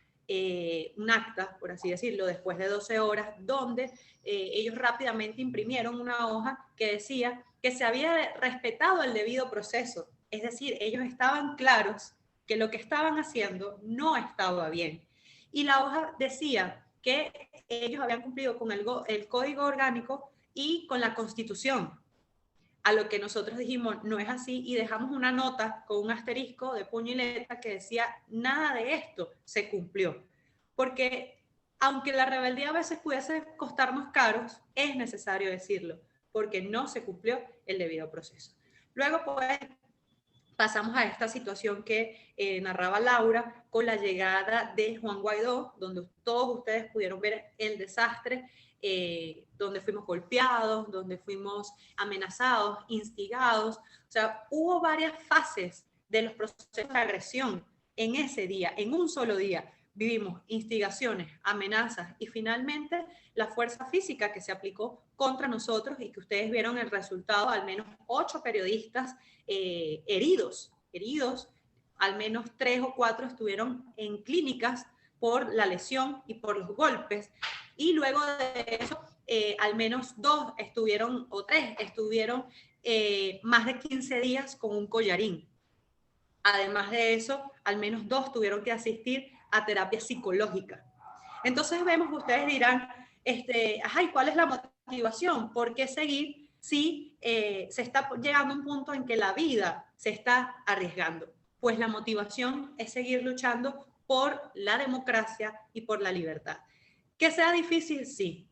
por así decirlo, después de 12 horas, donde ellos rápidamente imprimieron una hoja que decía que se había respetado el debido proceso. Es decir, ellos estaban claros que lo que estaban haciendo no estaba bien. Y la hoja decía que ellos habían cumplido con el Código Orgánico y con la Constitución. A lo que nosotros dijimos, no es así, y dejamos una nota con un asterisco de puño y letra que decía, nada de esto se cumplió. Porque aunque la rebeldía a veces pudiese costarnos caros, es necesario decirlo, porque no se cumplió el debido proceso. Luego, pues, pasamos a esta situación que narraba Laura con la llegada de Juan Guaidó, donde todos ustedes pudieron ver el desastre, donde fuimos golpeados, donde fuimos amenazados, instigados. O sea, hubo varias fases de los procesos de agresión en ese día, en un solo día. Vivimos instigaciones, amenazas y finalmente la fuerza física que se aplicó contra nosotros y que ustedes vieron el resultado, al menos 8 periodistas heridos, al menos 3 o 4 estuvieron en clínicas por la lesión y por los golpes, y luego de eso al menos 2 estuvieron, o 3 estuvieron más de 15 días con un collarín. Además de eso, al menos 2 tuvieron que asistir a terapia psicológica. Entonces vemos, ustedes dirán, ¿y cuál es la motivación motivación. ¿Por qué seguir si se está llegando a un punto en que la vida se está arriesgando? Pues la motivación es seguir luchando por la democracia y por la libertad. Que sea difícil, sí,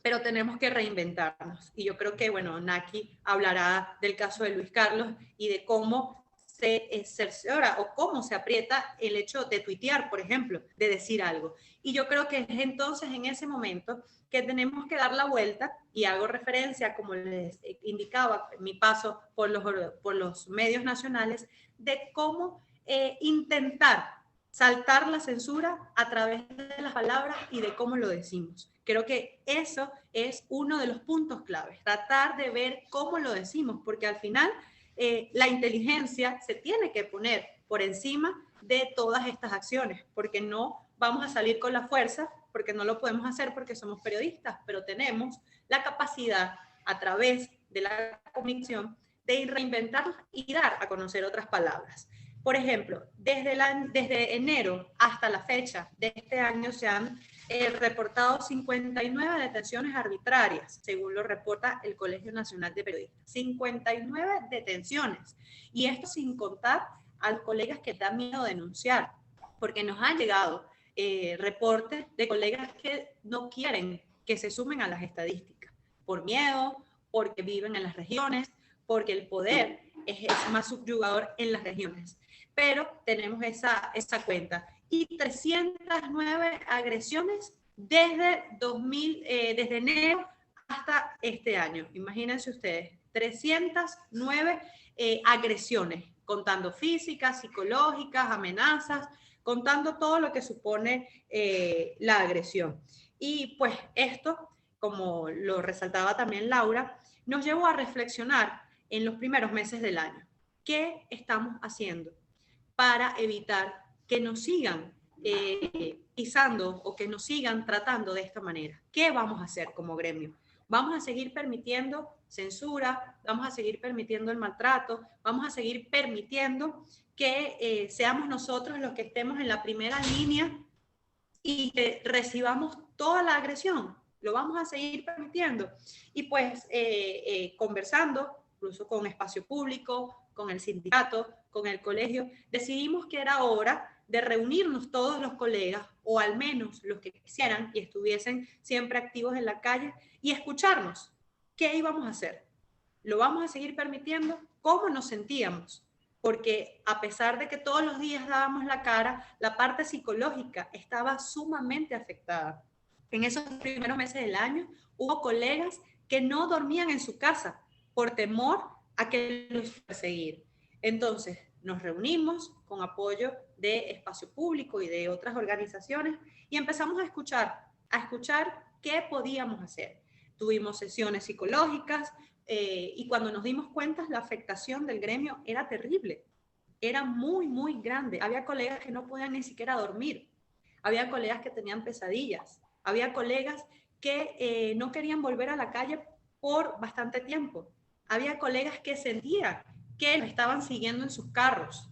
pero tenemos que reinventarnos. Y yo creo que, bueno, Naki hablará del caso de Luis Carlos y de cómo se cerciora o cómo se aprieta el hecho de tuitear, por ejemplo, de decir algo. Y yo creo que es entonces en ese momento que tenemos que dar la vuelta, y hago referencia, como les indicaba, mi paso por los medios nacionales, de cómo intentar saltar la censura a través de las palabras y de cómo lo decimos. Creo que eso es uno de los puntos claves, tratar de ver cómo lo decimos, porque al final la inteligencia se tiene que poner por encima de todas estas acciones, porque no vamos a salir con la fuerza, porque no lo podemos hacer porque somos periodistas, pero tenemos la capacidad a través de la comunicación de reinventarnos y dar a conocer otras palabras. Por ejemplo, desde enero hasta la fecha de este año se han reportado 59 detenciones arbitrarias, según lo reporta el Colegio Nacional de Periodistas. 59 detenciones. Y esto sin contar a los colegas que dan miedo denunciar, porque nos han llegado reportes de colegas que no quieren que se sumen a las estadísticas, por miedo, porque viven en las regiones, porque el poder es más subyugador en las regiones. Pero tenemos esa cuenta. Y 309 agresiones desde enero hasta este año. Imagínense ustedes, 309 agresiones, contando físicas, psicológicas, amenazas, contando todo lo que supone la agresión. Y pues esto, como lo resaltaba también Laura, nos llevó a reflexionar en los primeros meses del año. ¿Qué estamos haciendo para evitar que nos sigan pisando o que nos sigan tratando de esta manera? ¿Qué vamos a hacer como gremio? ¿Vamos a seguir permitiendo censura? ¿Vamos a seguir permitiendo el maltrato? ¿Vamos a seguir permitiendo que seamos nosotros los que estemos en la primera línea y que recibamos toda la agresión? ¿Lo vamos a seguir permitiendo? Y pues conversando, incluso con Espacio Público, con el sindicato, con el colegio, decidimos que era hora de reunirnos todos los colegas, o al menos los que quisieran y estuviesen siempre activos en la calle, y escucharnos. ¿Qué íbamos a hacer? ¿Lo vamos a seguir permitiendo? ¿Cómo nos sentíamos? Porque a pesar de que todos los días dábamos la cara, la parte psicológica estaba sumamente afectada. En esos primeros meses del año hubo colegas que no dormían en su casa por temor a que los perseguir. Entonces nos reunimos con apoyo de Espacio Público y de otras organizaciones y empezamos a escuchar qué podíamos hacer. Tuvimos sesiones psicológicas y cuando nos dimos cuenta la afectación del gremio era terrible, era muy, muy grande. Había colegas que no podían ni siquiera dormir, había colegas que tenían pesadillas, había colegas que no querían volver a la calle por bastante tiempo. Había colegas que sentían que lo estaban siguiendo en sus carros.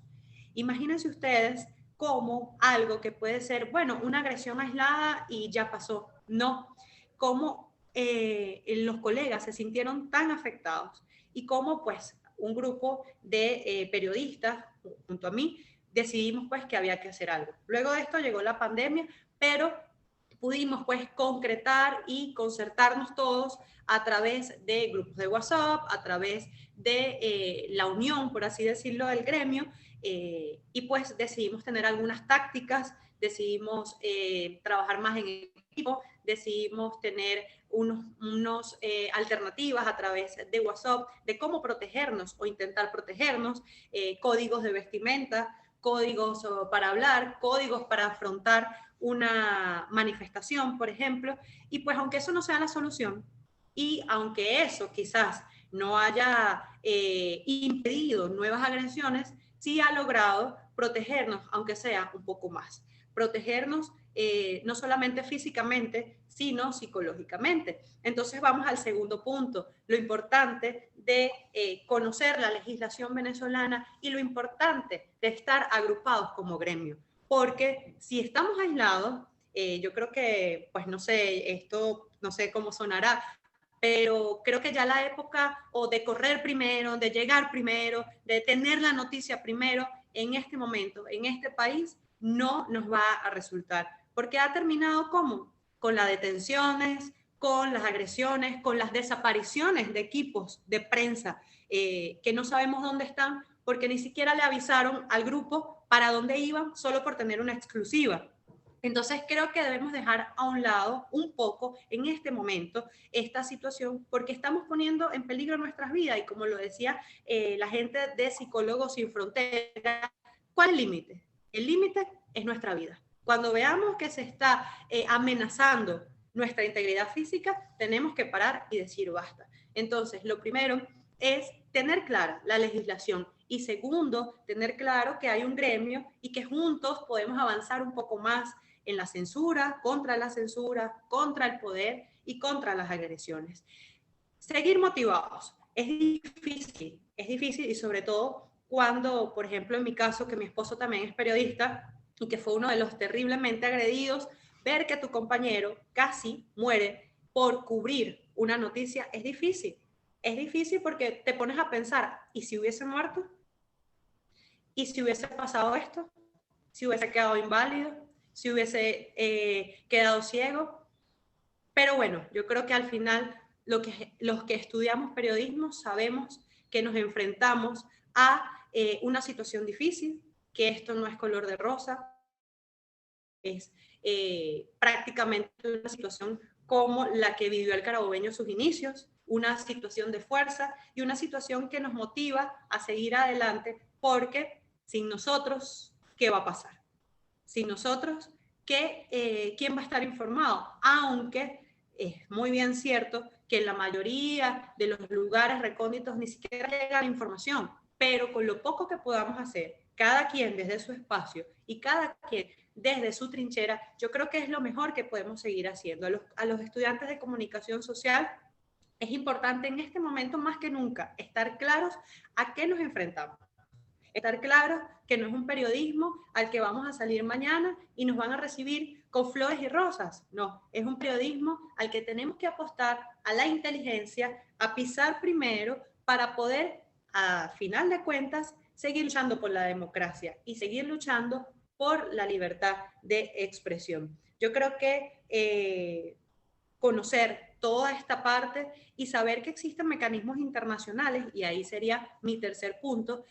Imagínense ustedes cómo algo que puede ser, bueno, una agresión aislada y ya pasó. No, cómo los colegas se sintieron tan afectados y cómo pues un grupo de periodistas junto a mí decidimos pues que había que hacer algo. Luego de esto llegó la pandemia, pero pudimos pues concretar y concertarnos todos a través de grupos de WhatsApp, a través de la unión, por así decirlo, del gremio, y pues decidimos tener algunas tácticas, decidimos trabajar más en equipo, decidimos tener unos alternativas a través de WhatsApp de cómo protegernos o intentar protegernos, códigos de vestimenta, códigos para hablar, códigos para afrontar una manifestación, por ejemplo, y pues aunque eso no sea la solución y aunque eso quizás no haya impedido nuevas agresiones, sí ha logrado protegernos, aunque sea un poco más. Protegernos no solamente físicamente, sino psicológicamente. Entonces vamos al segundo punto, lo importante de conocer la legislación venezolana y lo importante de estar agrupados como gremio. Porque si estamos aislados, yo creo que, pues no sé, esto no sé cómo sonará, pero creo que ya la época o de correr primero, de llegar primero, de tener la noticia primero, en este momento, en este país, no nos va a resultar. Porque ha terminado ¿cómo? Con las detenciones, con las agresiones, con las desapariciones de equipos de prensa que no sabemos dónde están porque ni siquiera le avisaron al grupo para dónde iban solo por tener una exclusiva. Entonces creo que debemos dejar a un lado un poco en este momento esta situación porque estamos poniendo en peligro nuestras vidas y como lo decía la gente de Psicólogos Sin Fronteras, ¿cuál es el límite? El límite es nuestra vida. Cuando veamos que se está amenazando nuestra integridad física, tenemos que parar y decir basta. Entonces, lo primero es tener clara la legislación y segundo, tener claro que hay un gremio y que juntos podemos avanzar un poco más en la censura, contra el poder y contra las agresiones. Seguir motivados es difícil y sobre todo cuando, por ejemplo, en mi caso, que mi esposo también es periodista y que fue uno de los terriblemente agredidos, ver que tu compañero casi muere por cubrir una noticia es difícil. Es difícil porque te pones a pensar, ¿y si hubiese muerto? ¿Y si hubiese pasado esto? ¿Si hubiese quedado inválido? ¿Si hubiese quedado ciego? Pero bueno, yo creo que al final los que estudiamos periodismo sabemos que nos enfrentamos a una situación difícil, que esto no es color de rosa, es prácticamente una situación como la que vivió el carabobeño en sus inicios, una situación de fuerza y una situación que nos motiva a seguir adelante porque sin nosotros, ¿qué va a pasar? Sin nosotros, ¿quién va a estar informado? Aunque es muy bien cierto que en la mayoría de los lugares recónditos ni siquiera llega la información, pero con lo poco que podamos hacer, cada quien desde su espacio y cada quien desde su trinchera, yo creo que es lo mejor que podemos seguir haciendo. A los estudiantes de comunicación social es importante en este momento más que nunca estar claros a qué nos enfrentamos. Estar claros que no es un periodismo al que vamos a salir mañana y nos van a recibir con flores y rosas. No, es un periodismo al que tenemos que apostar a la inteligencia, a pisar primero para poder, a final de cuentas, seguir luchando por la democracia y seguir luchando por la libertad de expresión. Yo creo que conocer toda esta parte y saber que existen mecanismos internacionales, y ahí sería mi tercer punto,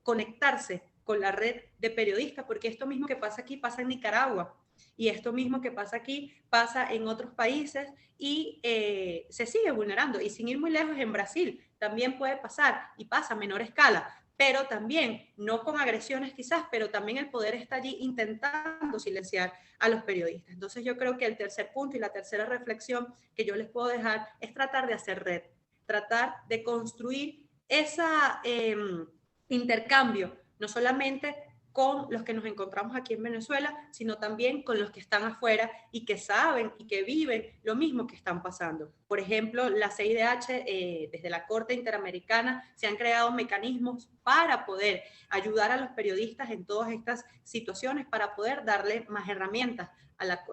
conectarse con la red de periodistas, porque esto mismo que pasa aquí pasa en Nicaragua, y esto mismo que pasa aquí pasa en otros países y se sigue vulnerando, y sin ir muy lejos en Brasil también puede pasar, y pasa a menor escala, pero también, no con agresiones quizás, pero también el poder está allí intentando silenciar a los periodistas. Entonces yo creo que el tercer punto y la tercera reflexión que yo les puedo dejar es tratar de hacer red, tratar de construir ese intercambio, no solamente con los que nos encontramos aquí en Venezuela, sino también con los que están afuera y que saben y que viven lo mismo que están pasando. Por ejemplo, la CIDH, desde la Corte Interamericana, se han creado mecanismos para poder ayudar a los periodistas en todas estas situaciones, para poder darle más herramientas a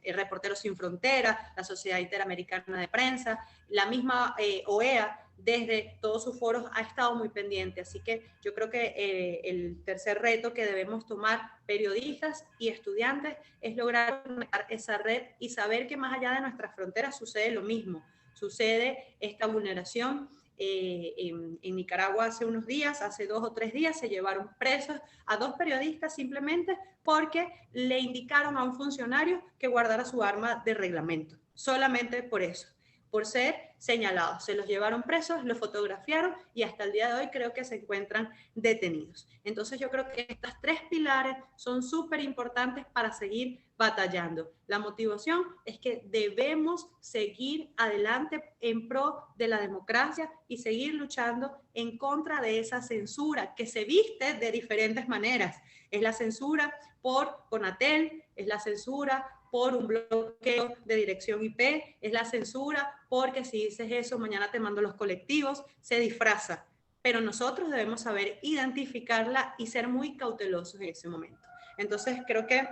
Reporteros Sin Fronteras, la Sociedad Interamericana de Prensa, la misma OEA, desde todos sus foros ha estado muy pendiente. Así que yo creo que el tercer reto que debemos tomar periodistas y estudiantes es lograr conectar esa red y saber que más allá de nuestras fronteras sucede lo mismo. Sucede esta vulneración. En Nicaragua hace unos días, hace 2 o 3 días, se llevaron presos a 2 periodistas simplemente porque le indicaron a un funcionario que guardara su arma de reglamento. Solamente por eso, por ser señalados. Se los llevaron presos, los fotografiaron y hasta el día de hoy creo que se encuentran detenidos. Entonces yo creo que estas 3 pilares son súper importantes para seguir batallando. La motivación es que debemos seguir adelante en pro de la democracia y seguir luchando en contra de esa censura que se viste de diferentes maneras. Es la censura por Conatel, es la censura por un bloqueo de dirección IP, es la censura porque si dices eso, mañana te mando los colectivos, se disfraza. Pero nosotros debemos saber identificarla y ser muy cautelosos en ese momento. Entonces, creo que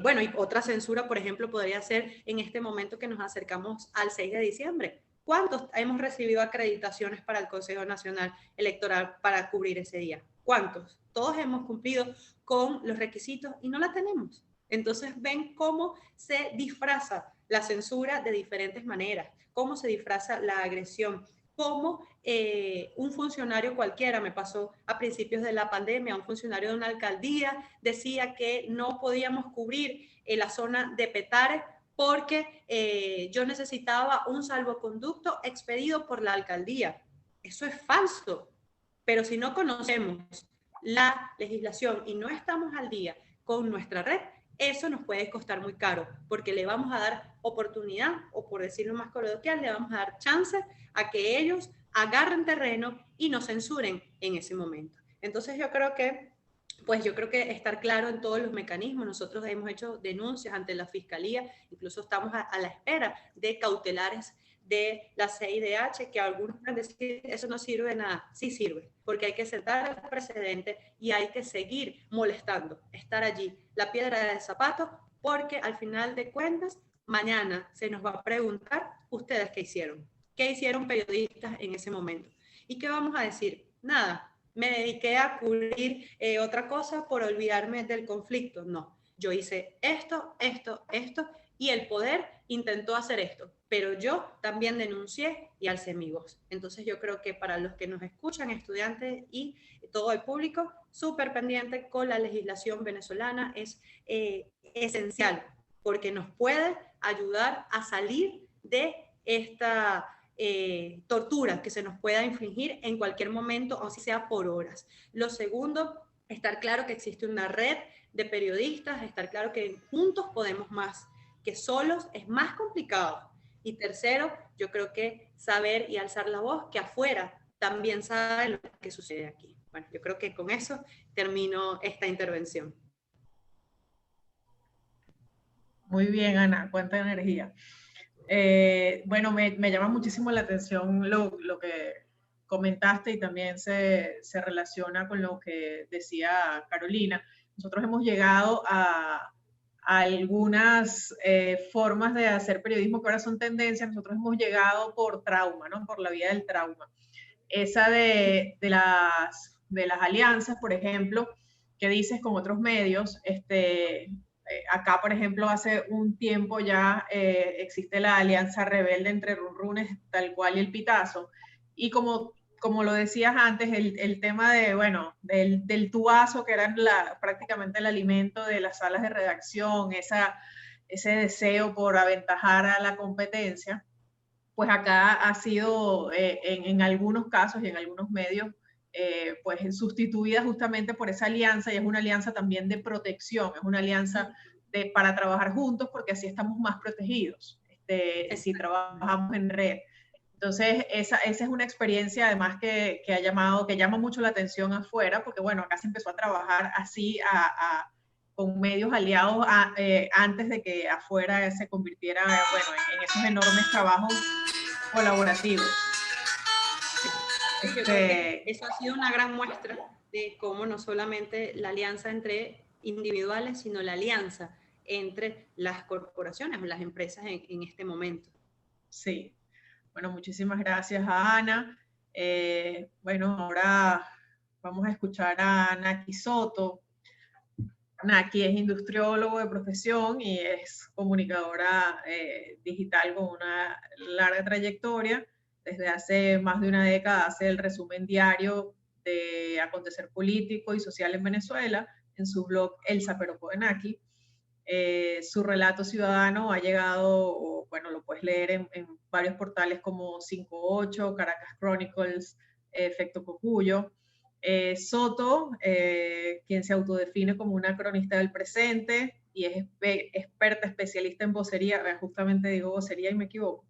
Bueno, y otra censura, por ejemplo, podría ser en este momento que nos acercamos al 6 de diciembre. ¿Cuántos hemos recibido acreditaciones para el Consejo Nacional Electoral para cubrir ese día? ¿Cuántos? Todos hemos cumplido con los requisitos y no la tenemos. Entonces ven cómo se disfraza la censura de diferentes maneras, cómo se disfraza la agresión, cómo un funcionario cualquiera, me pasó a principios de la pandemia, un funcionario de una alcaldía decía que no podíamos cubrir la zona de Petare porque yo necesitaba un salvoconducto expedido por la alcaldía. Eso es falso, pero si no conocemos la legislación y no estamos al día con nuestra red, eso nos puede costar muy caro, porque le vamos a dar oportunidad, o por decirlo más coloquial, le vamos a dar chance a que ellos agarren terreno y nos censuren en ese momento. Entonces yo creo que estar claro en todos los mecanismos. Nosotros hemos hecho denuncias ante la Fiscalía, incluso estamos a la espera de cautelares de la CIDH, que algunos van a decir, eso no sirve de nada. Sí sirve, porque hay que sentar el precedente y hay que seguir molestando, estar allí, la piedra de zapato, porque al final de cuentas, mañana se nos va a preguntar, ¿ustedes qué hicieron? ¿Qué hicieron periodistas en ese momento? ¿Y qué vamos a decir? Nada, me dediqué a cubrir otra cosa por olvidarme del conflicto. No, yo hice esto, y el poder intentó hacer esto, pero yo también denuncié y alcé mi voz. Entonces yo creo que para los que nos escuchan, estudiantes y todo el público, súper pendiente con la legislación venezolana es esencial, porque nos puede ayudar a salir de esta tortura que se nos pueda infligir en cualquier momento, o si sea por horas. Lo segundo, estar claro que existe una red de periodistas, estar claro que juntos podemos más, que solos es más complicado. Y tercero, yo creo que saber y alzar la voz, que afuera también saben lo que sucede aquí. Bueno, yo creo que con eso termino esta intervención. Muy bien, Ana, cuánta energía. Bueno, me llama muchísimo la atención lo que comentaste y también se relaciona con lo que decía Carolina. Nosotros hemos llegado a algunas formas de hacer periodismo que ahora son tendencias. Nosotros hemos llegado por trauma, ¿no? Por la vía del trauma. Esa de las alianzas, por ejemplo, que dices con otros medios, acá, por ejemplo, hace un tiempo ya existe la alianza rebelde entre Runrunes, Tal Cual y El Pitazo. Y como lo decías antes, el tema de, bueno, del tubazo, que era prácticamente el alimento de las salas de redacción, ese deseo por aventajar a la competencia, pues acá ha sido en algunos casos y en algunos medios pues sustituida justamente por esa alianza, y es una alianza también de protección, es una alianza para trabajar juntos, porque así estamos más protegidos si trabajamos en red. Entonces, esa es una experiencia además que llama mucho la atención afuera, porque bueno, acá se empezó a trabajar así con medios aliados antes de que afuera se convirtiera en esos enormes trabajos colaborativos. Yo creo que eso ha sido una gran muestra de cómo no solamente la alianza entre individuales, sino la alianza entre las corporaciones o las empresas en este momento. Sí. Bueno, muchísimas gracias a Ana. Bueno, ahora vamos a escuchar a Naki Soto. Naki es industriólogo de profesión y es comunicadora digital con una larga trayectoria. Desde hace más de una década hace el resumen diario de acontecer político y social en Venezuela en su blog El Zaperoco de Naki. Su relato ciudadano ha llegado, bueno, lo puedes leer en varios portales como 58, Caracas Chronicles, Efecto Cocuyo. Soto, quien se autodefine como una cronista del presente y es experta, especialista en vocería, justamente digo vocería y me equivoco,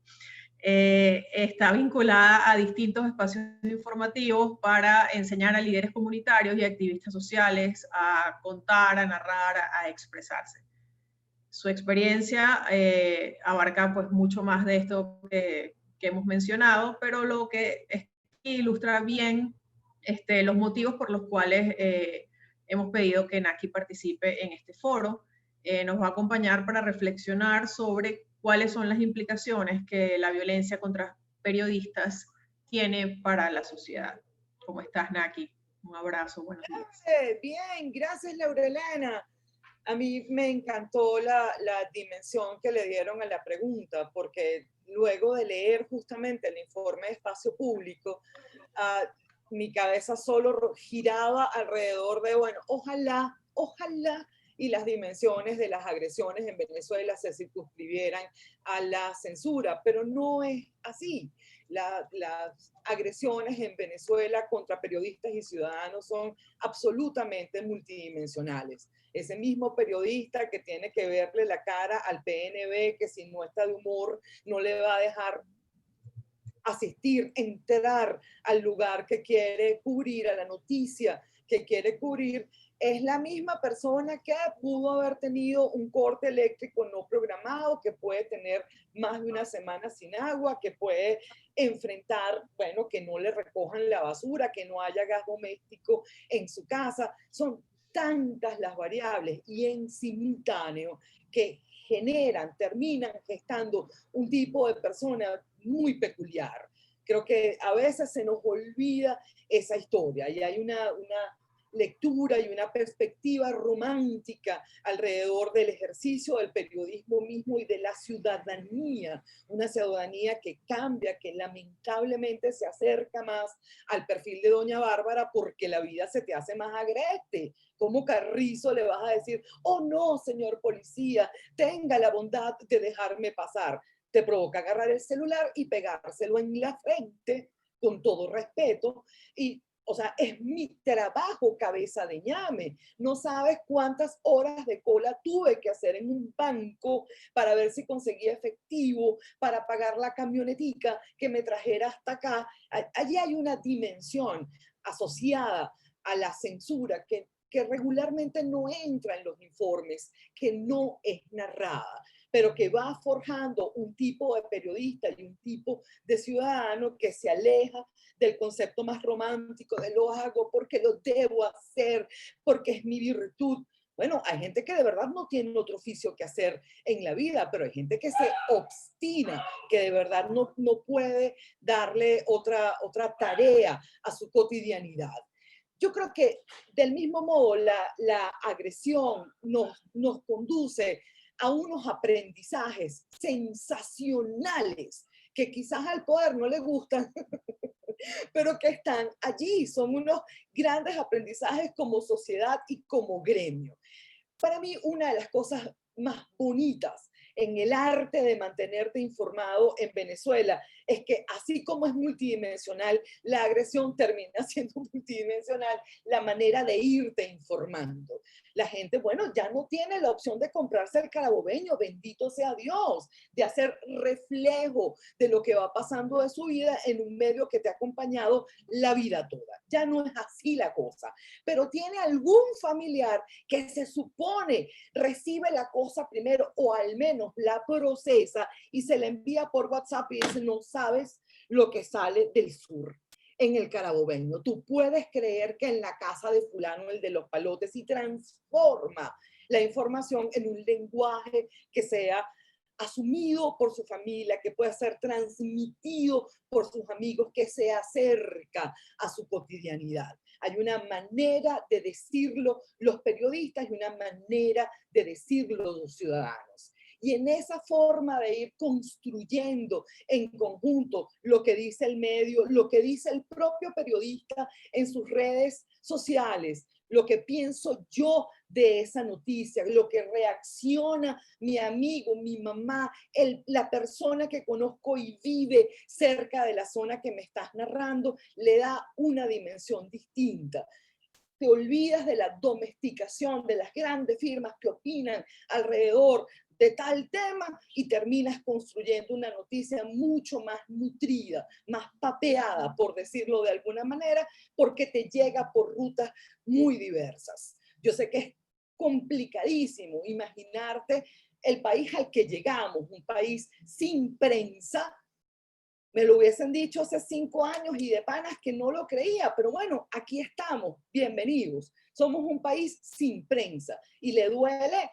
está vinculada a distintos espacios informativos para enseñar a líderes comunitarios y activistas sociales a contar, a narrar, a expresarse. Su experiencia abarca pues mucho más de esto que hemos mencionado, pero lo que ilustra bien los motivos por los cuales hemos pedido que Naki participe en este foro. nos va a acompañar para reflexionar sobre cuáles son las implicaciones que la violencia contra periodistas tiene para la sociedad. ¿Cómo estás, Naki? Un abrazo, buenos días. Bien, gracias, Laurelana. A mí me encantó la dimensión que le dieron a la pregunta, porque luego de leer justamente el informe de espacio público, mi cabeza solo giraba alrededor de, bueno, ojalá, y las dimensiones de las agresiones en Venezuela se circunscribieran a la censura, pero no es así. Las agresiones en Venezuela contra periodistas y ciudadanos son absolutamente multidimensionales. Ese mismo periodista que tiene que verle la cara al PNV, que si no está de humor, no le va a dejar asistir, entrar al lugar que quiere cubrir, a la noticia que quiere cubrir, es la misma persona que pudo haber tenido un corte eléctrico no programado, que puede tener más de una semana sin agua, que puede enfrentar, bueno, que no le recojan la basura, que no haya gas doméstico en su casa. Son tantas las variables y en simultáneo que terminan gestando un tipo de persona muy peculiar. Creo que a veces se nos olvida esa historia y hay una lectura y una perspectiva romántica alrededor del ejercicio del periodismo mismo y de la ciudadanía, una ciudadanía que cambia, que lamentablemente se acerca más al perfil de doña Bárbara porque la vida se te hace más agreste. ¿Cómo carrizo le vas a decir, oh no, señor policía, tenga la bondad de dejarme pasar? Te provoca agarrar el celular y pegárselo en la frente, con todo respeto, y o sea, es mi trabajo, cabeza de ñame. No sabes cuántas horas de cola tuve que hacer en un banco para ver si conseguía efectivo, para pagar la camionetica que me trajera hasta acá. Allí hay una dimensión asociada a la censura que regularmente no entra en los informes, que no es narrada, pero que va forjando un tipo de periodista y un tipo de ciudadano que se aleja del concepto más romántico de lo hago porque lo debo hacer, porque es mi virtud. Bueno, hay gente que de verdad no tiene otro oficio que hacer en la vida, pero hay gente que se obstina, que de verdad no puede darle otra tarea a su cotidianidad. Yo creo que del mismo modo la agresión nos conduce a unos aprendizajes sensacionales que quizás al poder no le gustan, pero que están allí. Son unos grandes aprendizajes como sociedad y como gremio. Para mí, una de las cosas más bonitas en el arte de mantenerte informado en Venezuela es que así como es multidimensional, la agresión termina siendo multidimensional, la manera de irte informando. La gente, bueno, ya no tiene la opción de comprarse el carabobeño, bendito sea Dios, de hacer reflejo de lo que va pasando de su vida en un medio que te ha acompañado la vida toda. Ya no es así la cosa, pero tiene algún familiar que se supone recibe la cosa primero o al menos la procesa y se la envía por WhatsApp y dice, no sabes lo que sale del sur en el carabobeño. Tú puedes creer que en la casa de fulano, el de los palotes, y transforma la información en un lenguaje que sea asumido por su familia, que pueda ser transmitido por sus amigos, que se acerca a su cotidianidad. Hay una manera de decirlo los periodistas y una manera de decirlo los ciudadanos. Y en esa forma de ir construyendo en conjunto lo que dice el medio, lo que dice el propio periodista en sus redes sociales, lo que pienso yo de esa noticia, lo que reacciona mi amigo, mi mamá, la persona que conozco y vive cerca de la zona que me estás narrando, le da una dimensión distinta. Te olvidas de la domesticación de las grandes firmas que opinan alrededor de tal tema y terminas construyendo una noticia mucho más nutrida, más papeada, por decirlo de alguna manera, porque te llega por rutas muy diversas. Yo sé que es complicadísimo imaginarte el país al que llegamos, un país sin prensa. Me lo hubiesen dicho hace 5 años y de panas que no lo creía, pero bueno, aquí estamos, bienvenidos. Somos un país sin prensa y le duele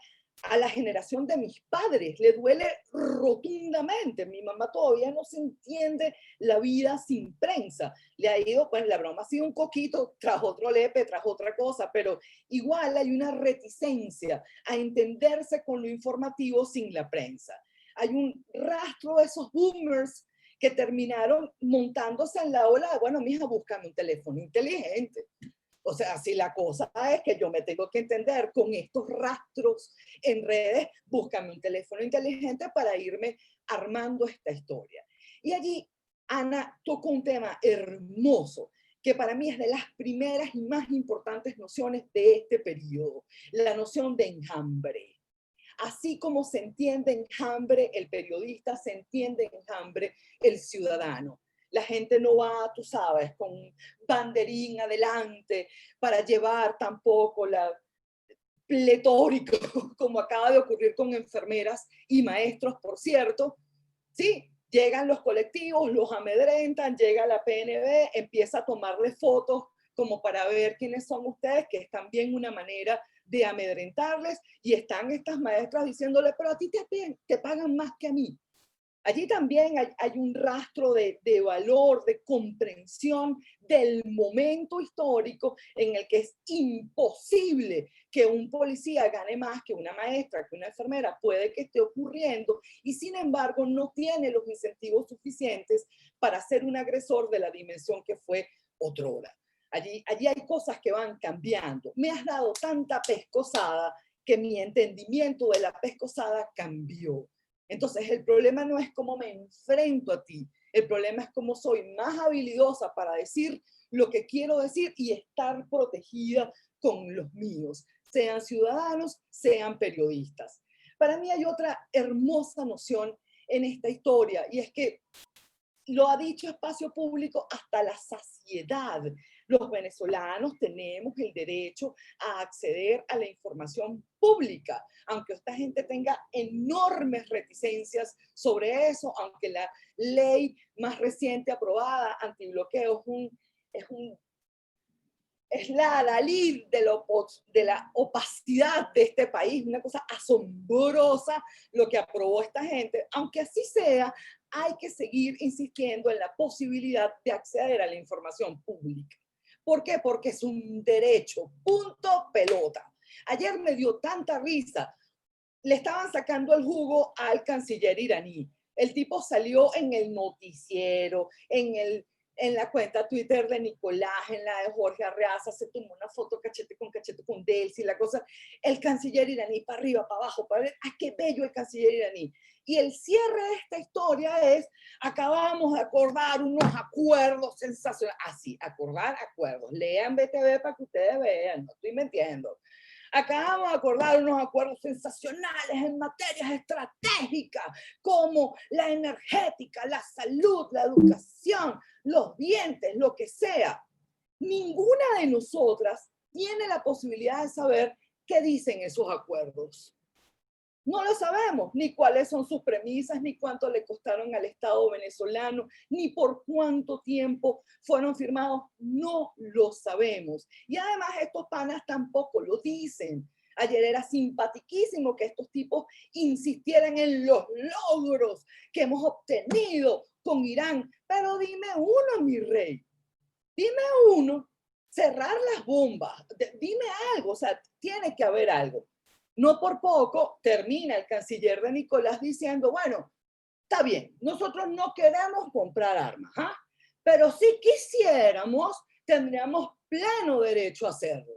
A la generación de mis padres le duele rotundamente. Mi mamá todavía no se entiende la vida sin prensa. Le ha ido, pues la broma ha sido un coquito tras otro lepe, tras otra cosa, pero igual hay una reticencia a entenderse con lo informativo sin la prensa. Hay un rastro de esos boomers que terminaron montándose en la ola de, bueno, mija, búscame un teléfono inteligente. O sea, si la cosa es que yo me tengo que entender con estos rastros en redes, búscame un teléfono inteligente para irme armando esta historia. Y allí Ana tocó un tema hermoso, que para mí es de las primeras y más importantes nociones de este periodo, la noción de enjambre. Así como se entiende enjambre el periodista, se entiende enjambre el ciudadano. La gente no va, tú sabes, con un banderín adelante para llevar tampoco la pletórico, como acaba de ocurrir con enfermeras y maestros, por cierto. Sí, llegan los colectivos, los amedrentan, llega la PNB, empieza a tomarle fotos como para ver quiénes son ustedes, que es también una manera de amedrentarles, y están estas maestras diciéndole, pero a ti te pagan más que a mí. Allí también hay un rastro de valor, de comprensión del momento histórico en el que es imposible que un policía gane más que una maestra, que una enfermera, puede que esté ocurriendo, y sin embargo no tiene los incentivos suficientes para ser un agresor de la dimensión que fue otrora. Allí hay cosas que van cambiando. Me has dado tanta pescosada que mi entendimiento de la pescosada cambió. Entonces, el problema no es cómo me enfrento a ti, el problema es cómo soy más habilidosa para decir lo que quiero decir y estar protegida con los míos, sean ciudadanos, sean periodistas. Para mí hay otra hermosa noción en esta historia, y es que lo ha dicho Espacio Público hasta la saciedad. Los venezolanos tenemos el derecho a acceder a la información pública, aunque esta gente tenga enormes reticencias sobre eso, aunque la ley más reciente aprobada antibloqueo es la adalid de la opacidad de este país, una cosa asombrosa lo que aprobó esta gente. Aunque así sea, hay que seguir insistiendo en la posibilidad de acceder a la información pública. ¿Por qué? Porque es un derecho, punto pelota. Ayer me dio tanta risa, le estaban sacando el jugo al canciller iraní. El tipo salió en el noticiero, en la cuenta Twitter de Nicolás, en la de Jorge Arreaza, se tomó una foto cachete con Delcy, la cosa, el canciller iraní para arriba, para abajo, para ver, ¡ay, qué bello el canciller iraní! Y el cierre de esta historia es, acabamos de acordar unos acuerdos sensacionales, así, acordar acuerdos, lean BTV para que ustedes vean, no estoy mintiendo. Acabamos de acordar unos acuerdos sensacionales en materias estratégicas como la energética, la salud, la educación, los dientes, lo que sea. Ninguna de nosotras tiene la posibilidad de saber qué dicen esos acuerdos. No lo sabemos, ni cuáles son sus premisas, ni cuánto le costaron al Estado venezolano, ni por cuánto tiempo fueron firmados. No lo sabemos. Y además estos panas tampoco lo dicen. Ayer era simpaticísimo que estos tipos insistieran en los logros que hemos obtenido con Irán. Pero dime uno, mi rey. Dime uno. Cerrar las bombas. Dime algo. O sea, tiene que haber algo. No por poco termina el canciller de Nicolás diciendo, bueno, está bien, nosotros no queremos comprar armas, ¿ah? Pero si quisiéramos, tendríamos pleno derecho a hacerlo.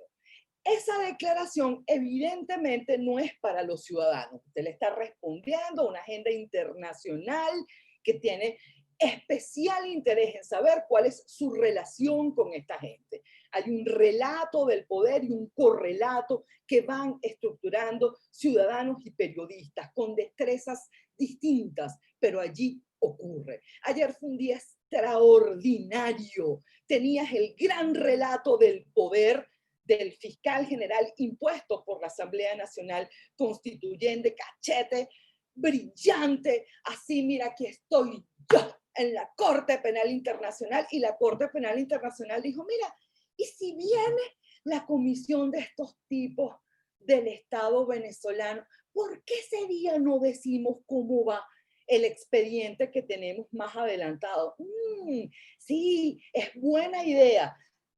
Esa declaración evidentemente no es para los ciudadanos. Usted le está respondiendo a una agenda internacional que tiene especial interés en saber cuál es su relación con esta gente. Hay un relato del poder y un correlato que van estructurando ciudadanos y periodistas con destrezas distintas, pero allí ocurre. Ayer fue un día extraordinario. Tenías el gran relato del poder del fiscal general impuesto por la Asamblea Nacional Constituyente, cachete, brillante, así, mira, aquí estoy yo en la Corte Penal Internacional, y la Corte Penal Internacional dijo, mira, ¿y si viene la comisión de estos tipos del Estado venezolano? ¿por qué ese día no decimos cómo va el expediente que tenemos más adelantado? Sí, es buena idea.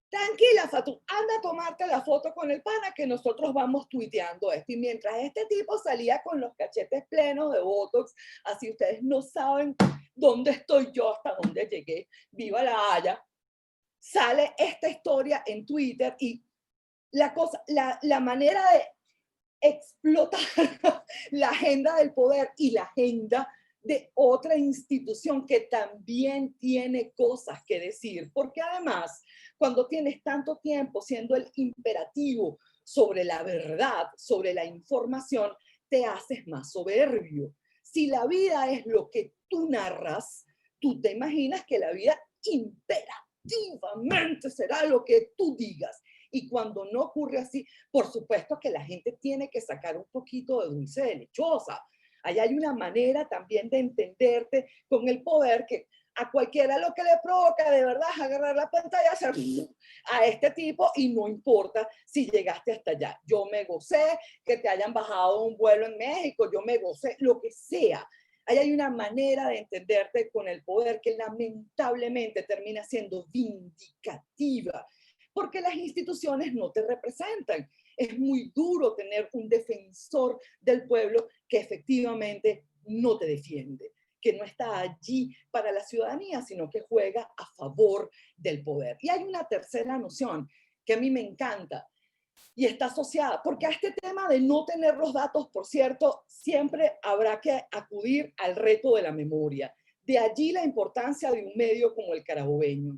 Tranquila, Fatou, anda a tomarte la foto con el pana que nosotros vamos tuiteando esto. Y mientras este tipo salía con los cachetes plenos de Botox, así ustedes no saben dónde estoy yo, hasta dónde llegué, viva la Haya, sale esta historia en Twitter y la manera de explotar la agenda del poder y la agenda de otra institución que también tiene cosas que decir, porque además, cuando tienes tanto tiempo siendo el imperativo sobre la verdad, sobre la información, te haces más soberbio. Si la vida es lo que tú narras, tú te imaginas que la vida imperativamente será lo que tú digas. Y cuando no ocurre así, por supuesto que la gente tiene que sacar un poquito de dulce de lechosa. Ahí hay una manera también de entenderte con el poder que a cualquiera lo que le provoca de verdad es agarrar la pantalla, hacer a este tipo y no importa si llegaste hasta allá. Yo me gocé que te hayan bajado un vuelo en México, yo me gocé lo que sea. Ahí hay una manera de entenderte con el poder que lamentablemente termina siendo vindicativa, porque las instituciones no te representan. Es muy duro tener un defensor del pueblo que efectivamente no te defiende, que no está allí para la ciudadanía, sino que juega a favor del poder. Y hay una tercera noción que a mí me encanta y está asociada, porque a este tema de no tener los datos, por cierto, siempre habrá que acudir al reto de la memoria. De allí la importancia de un medio como el Carabobeño.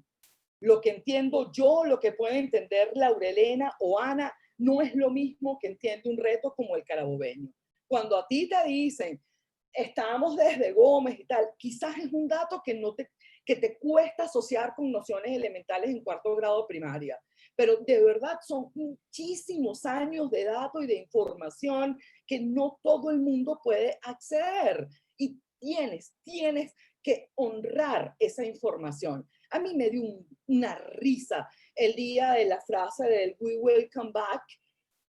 Lo que entiendo yo, lo que puede entender Laurelena o Ana, no es lo mismo que entiende un reto como el Carabobeño. Cuando a ti te dicen, estamos desde Gómez y tal, quizás es un dato que te cuesta asociar con nociones elementales en cuarto grado de primaria, pero de verdad son muchísimos años de datos y de información que no todo el mundo puede acceder. Y tienes que honrar esa información. A mí me dio una risa el día de la frase del "we will come back".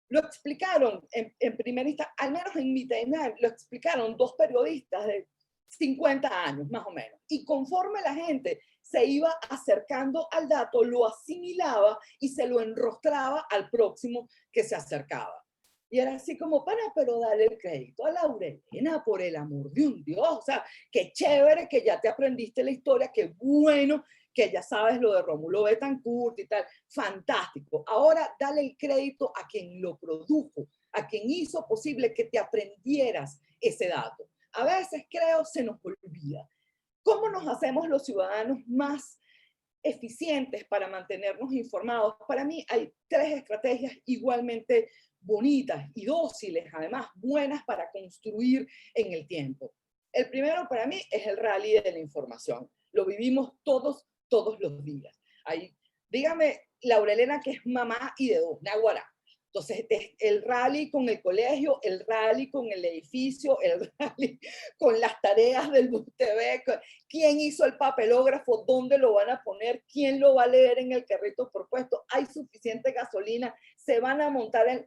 Lo explicaron en primera instancia, al menos en mi timeline, lo explicaron dos periodistas de 50 años más o menos. Y conforme la gente se iba acercando al dato, lo asimilaba y se lo enrostraba al próximo que se acercaba. Y era así como, pero dale el crédito a Laurelena, por el amor de un Dios. O sea, qué chévere que ya te aprendiste la historia, qué bueno que ya sabes lo de Rómulo Betancourt y tal. Fantástico. Ahora dale el crédito a quien lo produjo, a quien hizo posible que te aprendieras ese dato. A veces creo se nos olvida. ¿Cómo nos hacemos los ciudadanos más eficientes para mantenernos informados? Para mí hay tres estrategias igualmente bonitas y dóciles, además buenas para construir en el tiempo. El primero para mí es el rally de la información. Lo vivimos todos los días. Ahí, dígame, Laurelena, que es mamá y de dos, Naguará. Entonces, el rally con el colegio, el rally con el edificio, el rally con las tareas del BUTV, quién hizo el papelógrafo, dónde lo van a poner, quién lo va a leer en el carrito propuesto, hay suficiente gasolina, se van a montar en...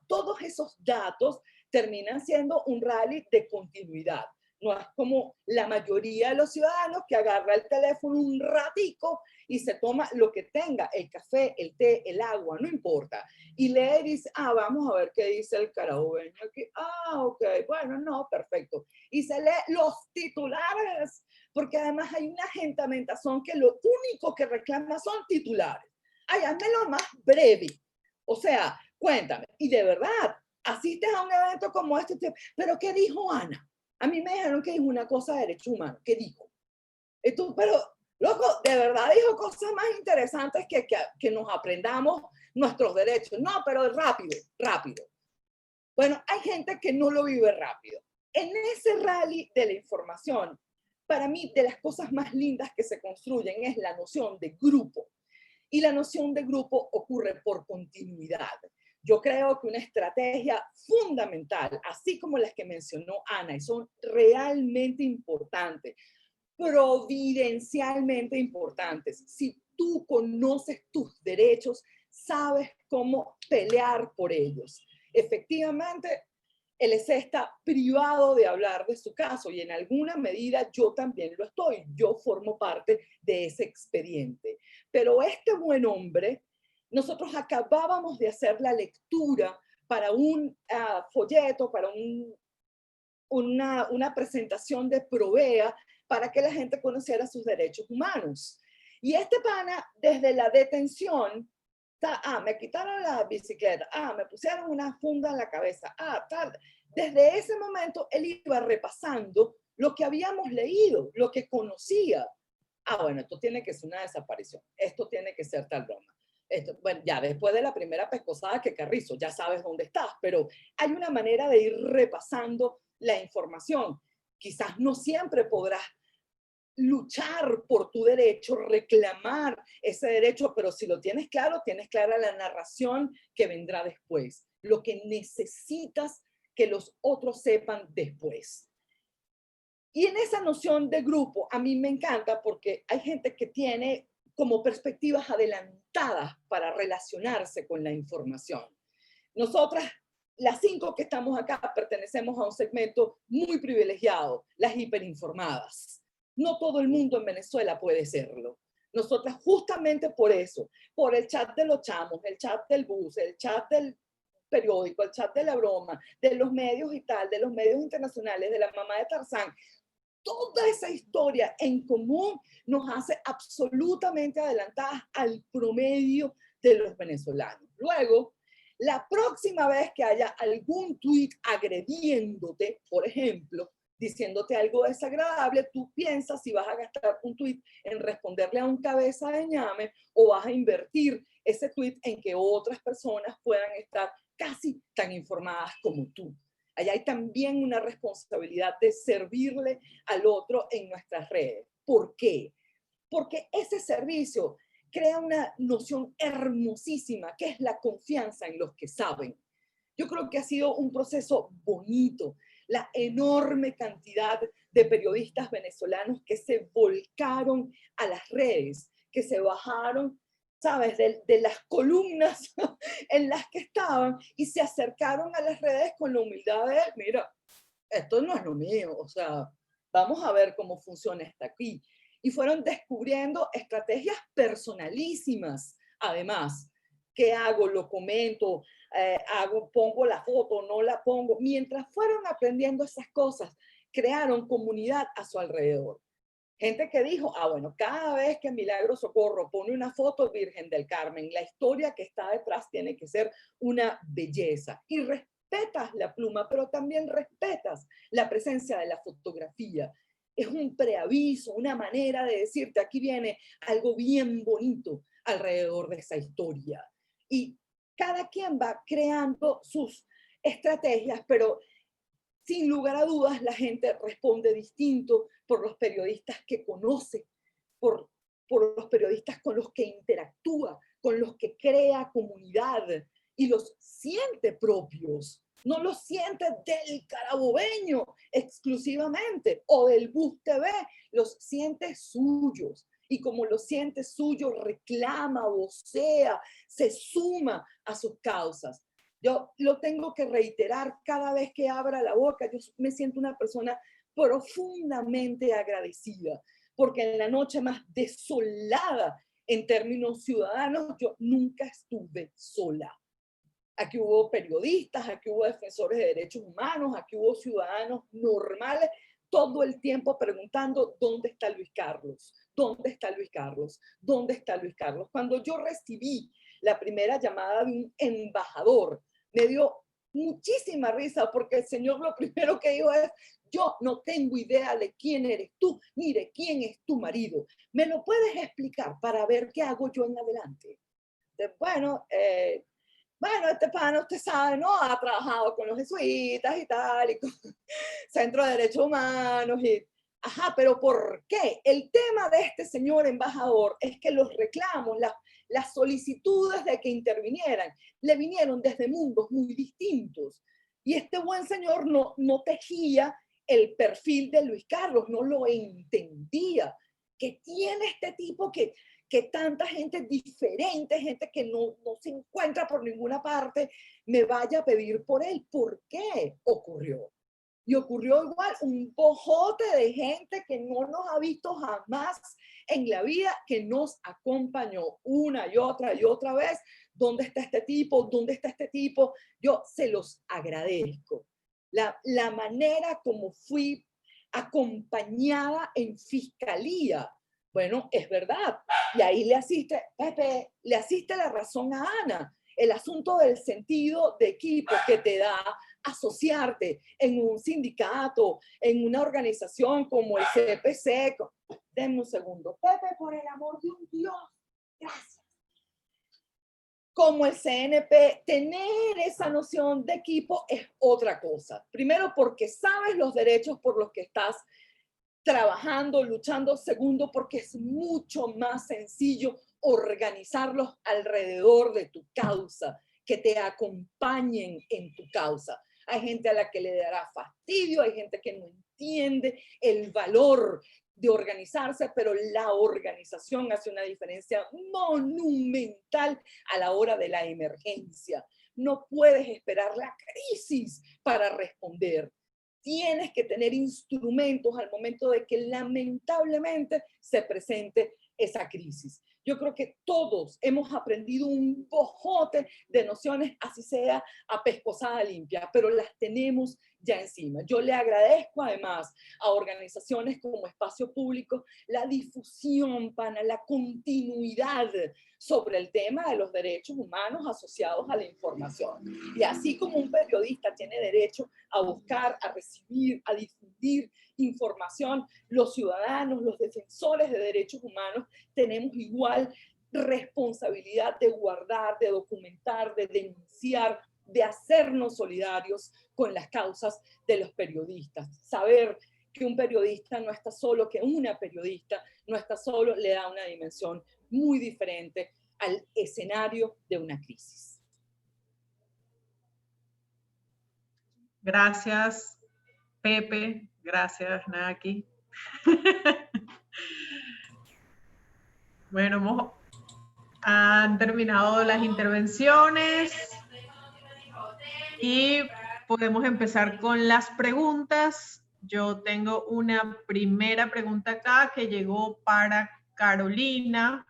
Todos esos datos terminan siendo un rally de continuidad. No es como la mayoría de los ciudadanos que agarra el teléfono un ratico y se toma lo que tenga, el café, el té, el agua, no importa. Y lee y dice, vamos a ver qué dice el Carabobeño aquí. Ok, bueno, no, perfecto. Y se lee los titulares, porque además hay una gentamentación que lo único que reclama son titulares. Házmelo más breve. O sea, cuéntame. Y de verdad, asistes a un evento como este, pero ¿qué dijo Ana? A mí me dijeron que dijo una cosa de derechos humanos. ¿Qué dijo? Pero, loco, de verdad dijo cosas más interesantes que nos aprendamos nuestros derechos. No, pero rápido. Bueno, hay gente que no lo vive rápido. En ese rally de la información, para mí, de las cosas más lindas que se construyen es la noción de grupo. Y la noción de grupo ocurre por continuidad. Yo creo que una estrategia fundamental, así como las que mencionó Ana, y son realmente importantes, providencialmente importantes. Si tú conoces tus derechos, sabes cómo pelear por ellos. Efectivamente, el EC está privado de hablar de su caso y en alguna medida yo también lo estoy. Yo formo parte de ese expediente. Pero este buen hombre, nosotros acabábamos de hacer la lectura para un folleto, para una presentación de Provea para que la gente conociera sus derechos humanos. Y este pana, desde la detención, me quitaron la bicicleta, me pusieron una funda en la cabeza, tal. Desde ese momento, él iba repasando lo que habíamos leído, lo que conocía. Bueno, esto tiene que ser una desaparición, esto tiene que ser tal broma. Esto, bueno, ya después de la primera pescosada que Carrizo, ya sabes dónde estás, pero hay una manera de ir repasando la información. Quizás no siempre podrás luchar por tu derecho, reclamar ese derecho, pero si lo tienes claro, tienes clara la narración que vendrá después, lo que necesitas que los otros sepan después. Y en esa noción de grupo, a mí me encanta porque hay gente que tiene como perspectivas adelantadas para relacionarse con la información. Nosotras, las 5 que estamos acá, pertenecemos a un segmento muy privilegiado, las hiperinformadas. No todo el mundo en Venezuela puede serlo. Nosotras justamente por eso, por el chat de los chamos, el chat del bus, el chat del periódico, el chat de la broma, de los medios y tal, de los medios internacionales, de la mamá de Tarzán, toda esa historia en común nos hace absolutamente adelantadas al promedio de los venezolanos. Luego, la próxima vez que haya algún tuit agrediéndote, por ejemplo, diciéndote algo desagradable, tú piensas si vas a gastar un tuit en responderle a un cabeza de ñame o vas a invertir ese tuit en que otras personas puedan estar casi tan informadas como tú. Allá hay también una responsabilidad de servirle al otro en nuestras redes. ¿Por qué? Porque ese servicio crea una noción hermosísima, que es la confianza en los que saben. Yo creo que ha sido un proceso bonito, la enorme cantidad de periodistas venezolanos que se volcaron a las redes, que se bajaron, ¿sabes?, de las columnas en las que estaban y se acercaron a las redes con la humildad de, mira, esto no es lo mío, o sea, vamos a ver cómo funciona esto aquí. Y fueron descubriendo estrategias personalísimas, además. ¿Qué hago? Lo comento, pongo la foto, no la pongo. Mientras fueron aprendiendo esas cosas, crearon comunidad a su alrededor. Gente que dijo, bueno, cada vez que Milagro Socorro pone una foto Virgen del Carmen, la historia que está detrás tiene que ser una belleza. Y respetas la pluma, pero también respetas la presencia de la fotografía. Es un preaviso, una manera de decirte, aquí viene algo bien bonito alrededor de esa historia. Y cada quien va creando sus estrategias, pero sin lugar a dudas la gente responde distinto por los periodistas que conoce, por los periodistas con los que interactúa, con los que crea comunidad y los siente propios. No los siente del carabobeño exclusivamente o del Bus TV, los siente suyos. Y como lo siente suyo, reclama, vocea, se suma a sus causas. Yo lo tengo que reiterar cada vez que abra la boca. Yo me siento una persona profundamente agradecida, porque en la noche más desolada en términos ciudadanos, yo nunca estuve sola. Aquí hubo periodistas, aquí hubo defensores de derechos humanos, aquí hubo ciudadanos normales, todo el tiempo preguntando, ¿dónde está Luis Carlos? ¿Dónde está Luis Carlos? ¿Dónde está Luis Carlos? Cuando yo recibí la primera llamada de un embajador, me dio muchísima risa porque el señor lo primero que dijo es, yo no tengo idea de quién eres tú, ni de quién es tu marido. ¿Me lo puedes explicar para ver qué hago yo en adelante? Bueno, este pana, usted sabe, ¿no? Ha trabajado con los jesuitas y tal, y con Centro de Derechos Humanos, y ajá, pero ¿por qué? El tema de este señor embajador es que los reclamos, las solicitudes de que intervinieran, le vinieron desde mundos muy distintos. Y este buen señor no tejía el perfil de Luis Carlos, no lo entendía. ¿Qué tiene este tipo que que tanta gente diferente, gente que no se encuentra por ninguna parte, me vaya a pedir por él. ¿Por qué ocurrió? Y ocurrió igual un bojote de gente que no nos ha visto jamás en la vida, que nos acompañó una y otra vez. ¿Dónde está este tipo? ¿Dónde está este tipo? Yo se los agradezco. La manera como fui acompañada en fiscalía, bueno, es verdad. Y ahí le asiste, Pepe, le asiste la razón a Ana. El asunto del sentido de equipo que te da asociarte en un sindicato, en una organización como el CPC. Denme un segundo. Pepe, por el amor de un Dios. Gracias. Como el CNP, tener esa noción de equipo es otra cosa. Primero, porque sabes los derechos por los que estás trabajando, luchando. Segundo, porque es mucho más sencillo organizarlos alrededor de tu causa, que te acompañen en tu causa. Hay gente a la que le dará fastidio, hay gente que no entiende el valor de organizarse, pero la organización hace una diferencia monumental a la hora de la emergencia. No puedes esperar la crisis para responder. Tienes que tener instrumentos al momento de que lamentablemente se presente esa crisis. Yo creo que todos hemos aprendido un bojote de nociones, así sea a pescozada limpia, pero las tenemos ya encima. Yo le agradezco además a organizaciones como Espacio Público la difusión, pana, la continuidad sobre el tema de los derechos humanos asociados a la información. Y así como un periodista tiene derecho a buscar, a recibir, a difundir información, los ciudadanos, los defensores de derechos humanos, tenemos igual responsabilidad de guardar, de documentar, de denunciar, de hacernos solidarios con las causas de los periodistas. Saber que un periodista no está solo, que una periodista no está solo, le da una dimensión muy diferente al escenario de una crisis. Gracias, Pepe. Gracias, Naki. Bueno, han terminado las intervenciones y podemos empezar con las preguntas. Yo tengo una primera pregunta acá que llegó para Carolina.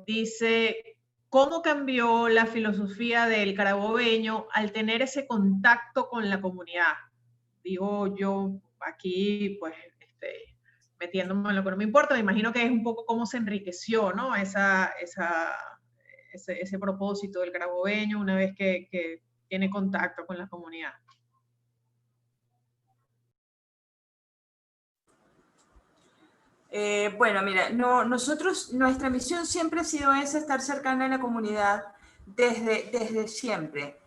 Dice, ¿cómo cambió la filosofía del carabobeño al tener ese contacto con la comunidad? Digo yo aquí, pues, metiéndome en lo que no me importa, me imagino que es un poco cómo se enriqueció, ¿no? Ese propósito del carabobeño una vez que tiene contacto con la comunidad. Bueno, mira, nuestra misión siempre ha sido esa, estar cercana a la comunidad desde siempre.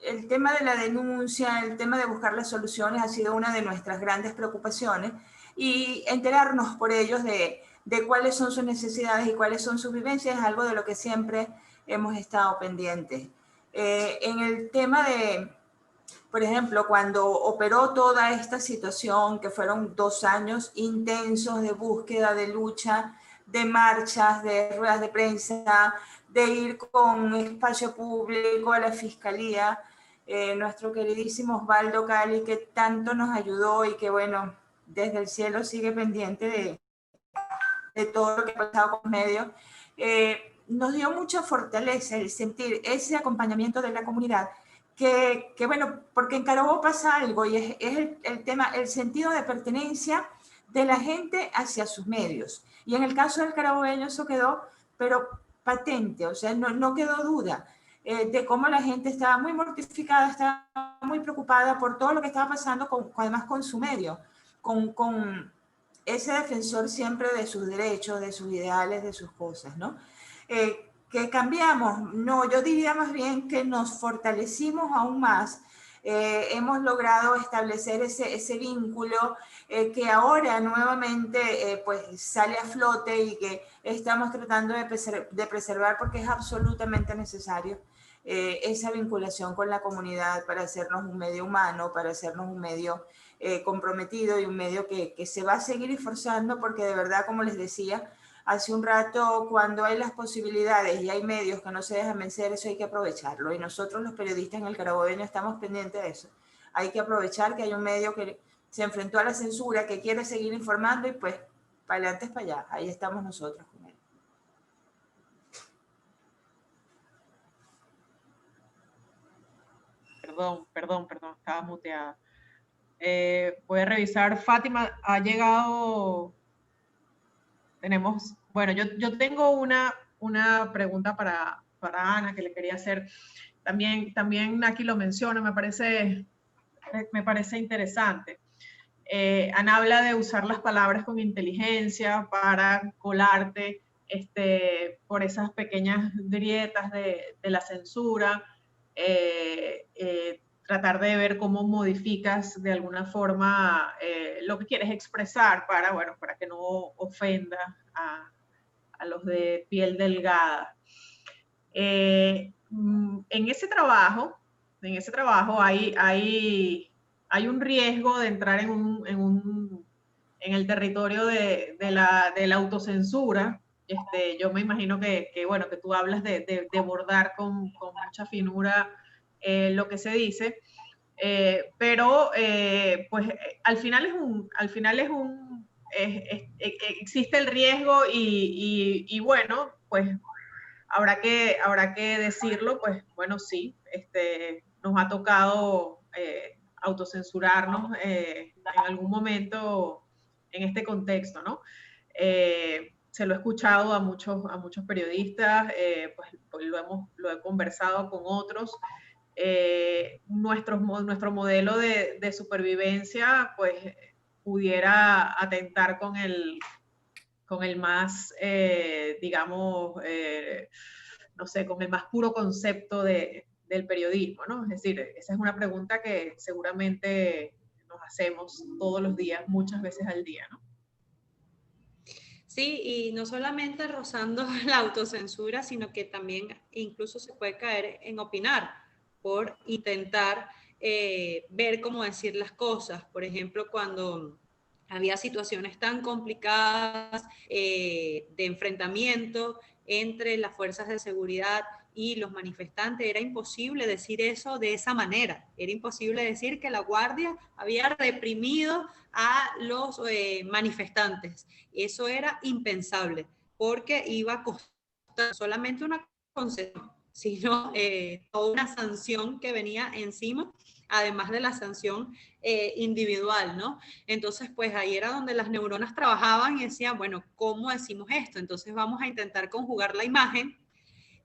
El tema de la denuncia, el tema de buscar las soluciones ha sido una de nuestras grandes preocupaciones y enterarnos por ellos de cuáles son sus necesidades y cuáles son sus vivencias es algo de lo que siempre hemos estado pendientes. En el tema de, por ejemplo, cuando operó toda esta situación, que fueron 2 años intensos de búsqueda, de lucha, de marchas, de ruedas de prensa, de ir con Espacio Público a la Fiscalía, nuestro queridísimo Osvaldo Cali, que tanto nos ayudó y que, bueno, desde el cielo sigue pendiente de todo lo que ha pasado con los medios, nos dio mucha fortaleza el sentir ese acompañamiento de la comunidad, que bueno, porque en Carabobo pasa algo y es el tema, el sentido de pertenencia de la gente hacia sus medios. Y en el caso del carabobeño eso quedó, pero patente, o sea, no quedó duda de cómo la gente estaba muy mortificada, estaba muy preocupada por todo lo que estaba pasando, además con su medio, con ese defensor siempre de sus derechos, de sus ideales, de sus cosas, ¿no? Que cambiamos, no, yo diría más bien que nos fortalecimos aún más. Hemos logrado establecer ese vínculo que ahora nuevamente pues sale a flote y que estamos tratando de preservar porque es absolutamente necesario. esa vinculación con la comunidad para hacernos un medio humano, para hacernos un medio comprometido y un medio que se va a seguir esforzando, porque de verdad, como les decía hace un rato, cuando hay las posibilidades y hay medios que no se dejan vencer, eso hay que aprovecharlo. Y nosotros los periodistas en el Carabobeño estamos pendientes de eso. Hay que aprovechar que hay un medio que se enfrentó a la censura, que quiere seguir informando y pues para adelante es para allá. Ahí estamos nosotros con él. Perdón, estaba muteada. Voy a revisar. Fátima, ha llegado. Tenemos, bueno, yo tengo una pregunta para Ana que le quería hacer. También Naki lo menciona, me parece interesante. Ana habla de usar las palabras con inteligencia para colarte por esas pequeñas grietas de la censura, tratar de ver cómo modificas de alguna forma lo que quieres expresar para que no ofenda a los de piel delgada. En ese trabajo hay un riesgo de entrar en el territorio de la autocensura. Yo me imagino que tú hablas de abordar con mucha finura lo que se dice, pero pues al final existe el riesgo y bueno, pues habrá que decirlo, pues bueno, sí, nos ha tocado autocensurarnos en algún momento en este contexto, ¿no? Se lo he escuchado a muchos periodistas, pues lo he conversado con otros. Nuestro modelo de supervivencia, pues pudiera atentar con el más, digamos, no sé, con el más puro concepto del periodismo, ¿no? Es decir, esa es una pregunta que seguramente nos hacemos todos los días, muchas veces al día, ¿no? Sí, y no solamente rozando la autocensura, sino que también incluso se puede caer en opinar por intentar ver cómo decir las cosas. Por ejemplo, cuando había situaciones tan complicadas de enfrentamiento entre las fuerzas de seguridad y los manifestantes, era imposible decir eso de esa manera. Era imposible decir que la Guardia había reprimido a los manifestantes. Eso era impensable, porque iba a costar solamente una concesión, sino toda una sanción que venía encima, además de la sanción individual, ¿no? Entonces, pues ahí era donde las neuronas trabajaban y decían, bueno, ¿cómo decimos esto? Entonces vamos a intentar conjugar la imagen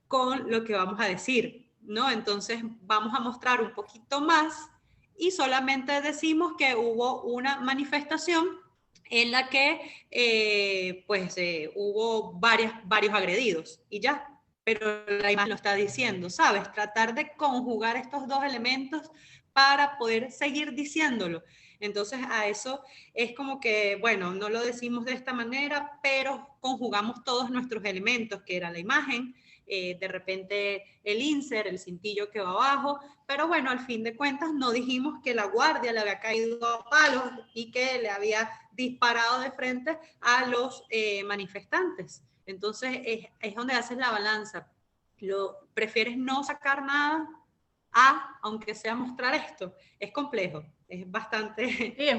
con lo que vamos a decir, ¿no? Entonces vamos a mostrar un poquito más y solamente decimos que hubo una manifestación en la que hubo varios agredidos y ya, pero la imagen lo está diciendo, ¿sabes? Tratar de conjugar estos dos elementos para poder seguir diciéndolo. Entonces a eso es como que, bueno, no lo decimos de esta manera, pero conjugamos todos nuestros elementos, que era la imagen, de repente el insert, el cintillo que va abajo, pero bueno, al fin de cuentas no dijimos que la Guardia le había caído a palos y que le había disparado de frente a los manifestantes. Entonces es donde haces la balanza. Prefieres no sacar nada aunque sea mostrar esto. Es complejo, es bastante... Sí, es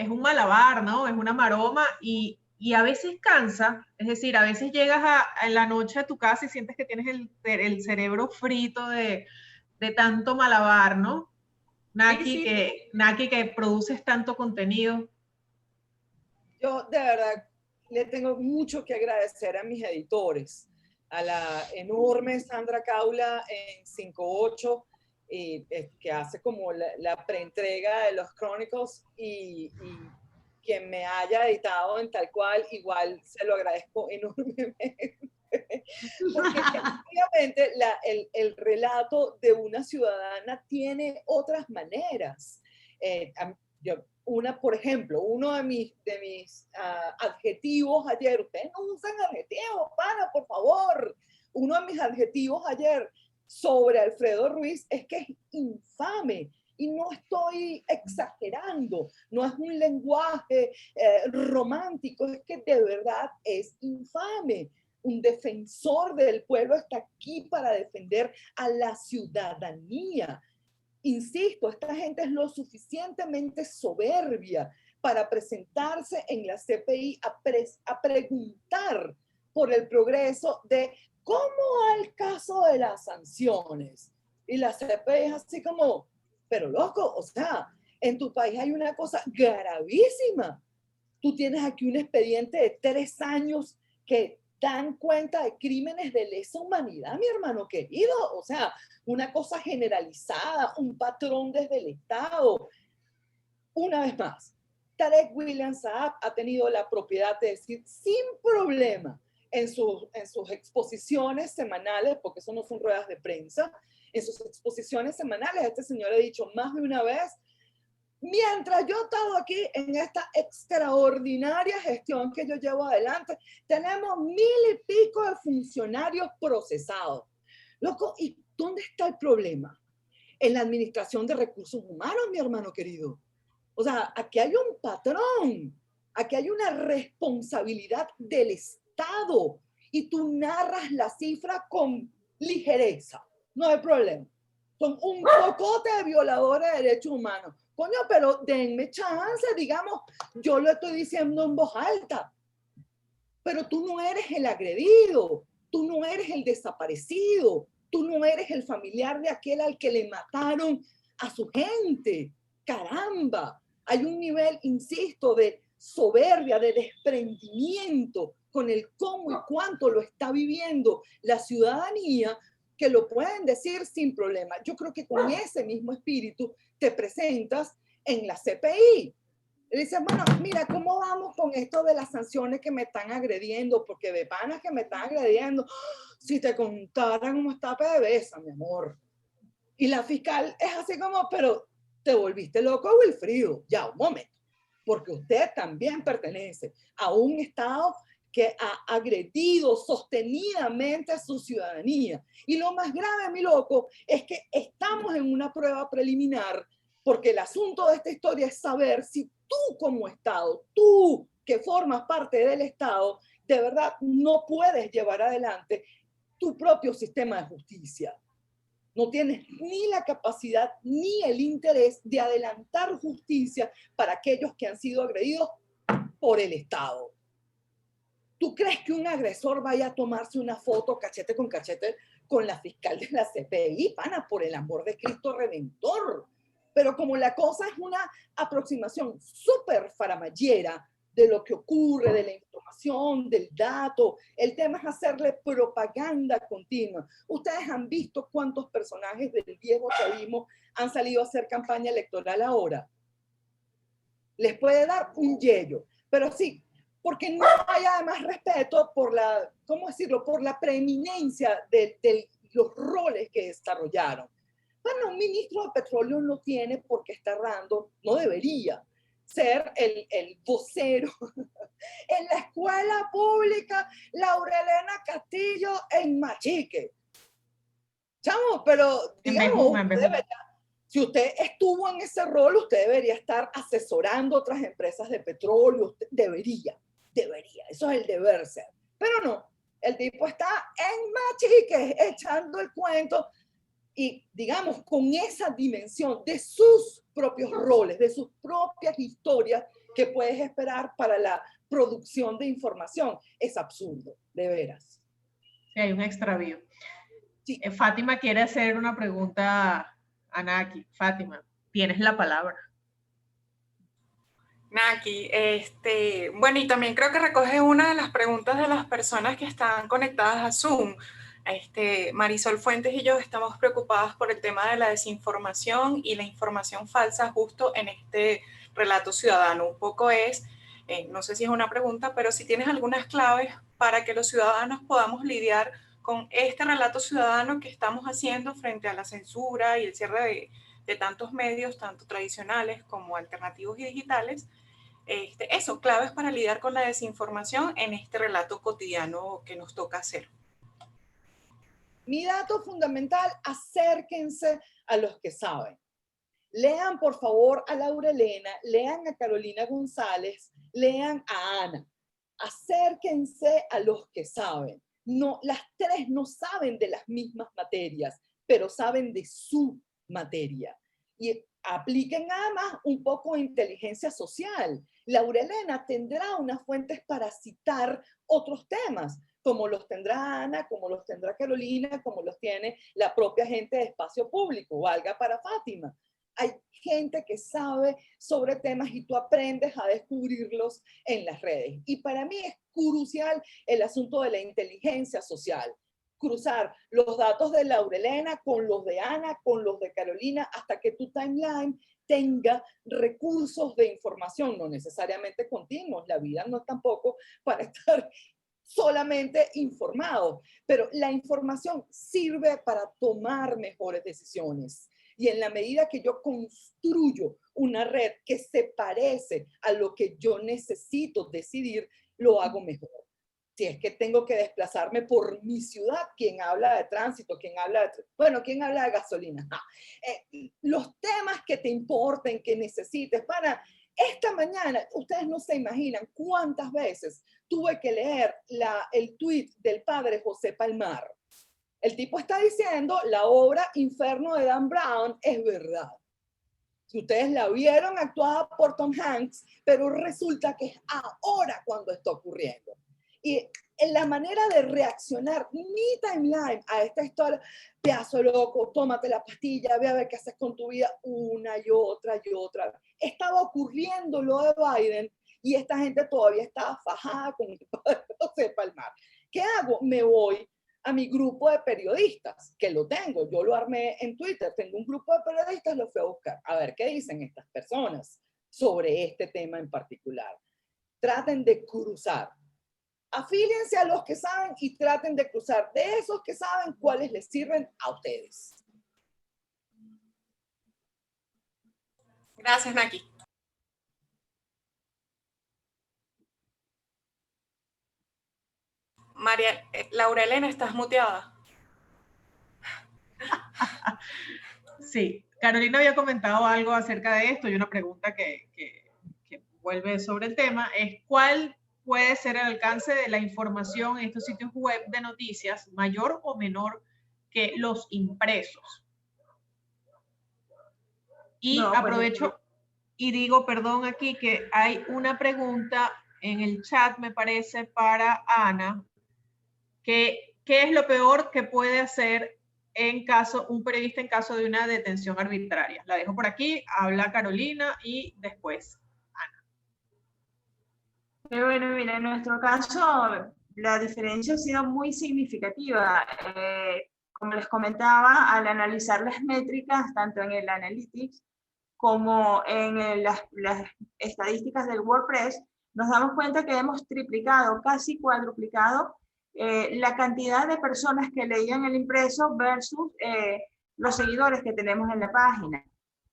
un malabar, ¿no? Es una maroma y a veces cansa, es decir, a veces llegas en la noche a tu casa y sientes que tienes el cerebro frito de tanto malabar, ¿no? Naki, sí. Naki, que produces tanto contenido. Yo de verdad le tengo mucho que agradecer a mis editores, a la enorme Sandra Caula en 58, que hace como la preentrega de los Chronicles y quien me haya editado en tal cual, igual se lo agradezco enormemente. Porque efectivamente el relato de una ciudadana tiene otras maneras. Por ejemplo, uno de mis adjetivos ayer, ustedes no usan adjetivos, pana, por favor. Uno de mis adjetivos ayer sobre Alfredo Ruiz es que es infame. Y no estoy exagerando, no es un lenguaje romántico, es que de verdad es infame. Un defensor del pueblo está aquí para defender a la ciudadanía. Insisto, esta gente es lo suficientemente soberbia para presentarse en la CPI a preguntar por el progreso de cómo va el caso de las sanciones. Y la CPI es así como, pero loco, o sea, en tu país hay una cosa gravísima. Tú tienes aquí un expediente de 3 años que dan cuenta de crímenes de lesa humanidad, mi hermano querido. O sea, una cosa generalizada, un patrón desde el Estado. Una vez más, Tarek William Saab ha tenido la propiedad de decir sin problema en sus exposiciones semanales, porque eso no son ruedas de prensa, en sus exposiciones semanales, este señor ha dicho más de una vez, mientras yo he estado aquí en esta extraordinaria gestión que yo llevo adelante, tenemos 1000 y pico de funcionarios procesados. Loco, ¿y dónde está el problema? En la administración de recursos humanos, mi hermano querido. O sea, aquí hay un patrón, aquí hay una responsabilidad del Estado y tú narras la cifra con ligereza. No hay problema. Son un pocote de violadores de derechos humanos. Coño, pero denme chance, digamos, yo lo estoy diciendo en voz alta. Pero tú no eres el agredido, tú no eres el desaparecido, tú no eres el familiar de aquel al que le mataron a su gente. Caramba, hay un nivel, insisto, de soberbia, de desprendimiento con el cómo y cuánto lo está viviendo la ciudadanía, que lo pueden decir sin problema. Yo creo que con ese mismo espíritu te presentas en la CPI. Le dices, bueno, mira, ¿cómo vamos con esto de las sanciones que me están agrediendo? Porque de panas que me están agrediendo, si te contaran cómo está PDVSA, mi amor. Y la fiscal es así como, pero te volviste loco, Wilfrido. Ya, un momento. Porque usted también pertenece a un Estado que ha agredido sostenidamente a su ciudadanía. Y lo más grave, mi loco, es que estamos en una prueba preliminar, porque el asunto de esta historia es saber si tú como Estado, tú que formas parte del Estado, de verdad no puedes llevar adelante tu propio sistema de justicia. No tienes ni la capacidad ni el interés de adelantar justicia para aquellos que han sido agredidos por el Estado. ¿Tú crees que un agresor vaya a tomarse una foto cachete con la fiscal de la CPI? Pana, por el amor de Cristo Redentor. Pero como la cosa es una aproximación súper faramallera de lo que ocurre, de la información, del dato, el tema es hacerle propaganda continua. Ustedes han visto cuántos personajes del viejo chavismo han salido a hacer campaña electoral ahora. Les puede dar un yello, pero sí, porque no hay además respeto por la, ¿cómo decirlo?, por la preeminencia de los roles que desarrollaron. Bueno, un ministro de petróleo no tiene por qué estar dando, no debería ser el vocero en la escuela pública Laura Elena Castillo en Machique. Chamo, pero digamos, si usted estuvo en ese rol, usted debería estar asesorando a otras empresas de petróleo, usted debería, eso es el deber ser. Pero no, el tipo está en Machique echando el cuento y, digamos, con esa dimensión de sus propios roles, de sus propias historias que puedes esperar para la producción de información. Es absurdo, de veras. Sí, hay un extravío. Sí. Fátima quiere hacer una pregunta a Naki. Fátima, tienes la palabra. Naki, bueno, y también creo que recoge una de las preguntas de las personas que están conectadas a Zoom. Marisol Fuentes y yo estamos preocupadas por el tema de la desinformación y la información falsa justo en este relato ciudadano. Un poco es, no sé si es una pregunta, pero si tienes algunas claves para que los ciudadanos podamos lidiar con este relato ciudadano que estamos haciendo frente a la censura y el cierre de tantos medios, tanto tradicionales como alternativos y digitales. Eso, claves para lidiar con la desinformación en este relato cotidiano que nos toca hacer. Mi dato fundamental, acérquense a los que saben. Lean, por favor, a Laura Elena, lean a Carolina González, lean a Ana. Acérquense a los que saben. No, las tres no saben de las mismas materias, pero saben de su materia. Y apliquen nada más un poco de inteligencia social. Laura Elena tendrá unas fuentes para citar otros temas, como los tendrá Ana, como los tendrá Carolina, como los tiene la propia gente de Espacio Público, valga para Fátima. Hay gente que sabe sobre temas y tú aprendes a descubrirlos en las redes. Y para mí es crucial el asunto de la inteligencia social. Cruzar los datos de Laura Elena con los de Ana, con los de Carolina, hasta que tu timeline tenga recursos de información, no necesariamente continuos. La vida no es tampoco para estar solamente informado, pero la información sirve para tomar mejores decisiones. Y en la medida que yo construyo una red que se parece a lo que yo necesito decidir, lo hago mejor. Si es que tengo que desplazarme por mi ciudad, ¿quién habla de tránsito? ¿Quién habla de, bueno, quién habla de gasolina? Los temas que te importen, que necesites. Para esta mañana, ustedes no se imaginan cuántas veces tuve que leer el tweet del padre José Palmar. El tipo está diciendo, la obra Inferno de Dan Brown es verdad. Si ustedes la vieron actuada por Tom Hanks, pero resulta que es ahora cuando está ocurriendo. Y en la manera de reaccionar mi timeline a esta historia, pedazo loco, tómate la pastilla, ve a ver qué haces con tu vida, una y otra y otra. Estaba ocurriendo lo de Biden y esta gente todavía estaba fajada con el padre José Palmar. ¿Qué hago? Me voy a mi grupo de periodistas, que lo tengo, yo lo armé en Twitter, tengo un grupo de periodistas, lo fui a buscar, a ver qué dicen estas personas sobre este tema en particular. Traten de cruzar. Afíliense a los que saben y traten de cruzar de esos que saben cuáles les sirven a ustedes. Gracias, Naki. Laura Elena, ¿estás muteada? Sí, Carolina había comentado algo acerca de esto y una pregunta que vuelve sobre el tema es ¿cuál puede ser el alcance de la información en estos sitios web de noticias, mayor o menor que los impresos? Y no, aprovecho y digo, perdón, aquí que hay una pregunta en el chat, me parece, para Ana, que ¿qué es lo peor que puede hacer un periodista en caso de una detención arbitraria? La dejo por aquí, habla Carolina y después Ana. Bueno, mira, en nuestro caso la diferencia ha sido muy significativa. Como les comentaba, al analizar las métricas, tanto en el Analytics como en las estadísticas del WordPress, nos damos cuenta que hemos triplicado, casi cuadruplicado la cantidad de personas que leían el impreso versus los seguidores que tenemos en la página.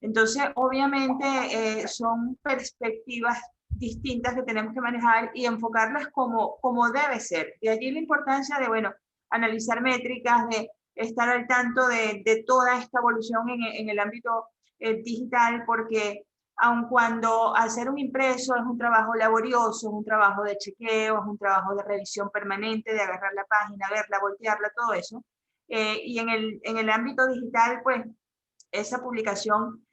Entonces, obviamente, son perspectivas distintas que tenemos que manejar y enfocarlas como debe ser. De allí la importancia de, bueno, analizar métricas, de estar al tanto de toda esta evolución en el ámbito digital, porque aun cuando hacer un impreso es un trabajo laborioso, es un trabajo de chequeo, es un trabajo de revisión permanente, de agarrar la página, verla, voltearla, todo eso, y en el ámbito digital, pues, esa publicación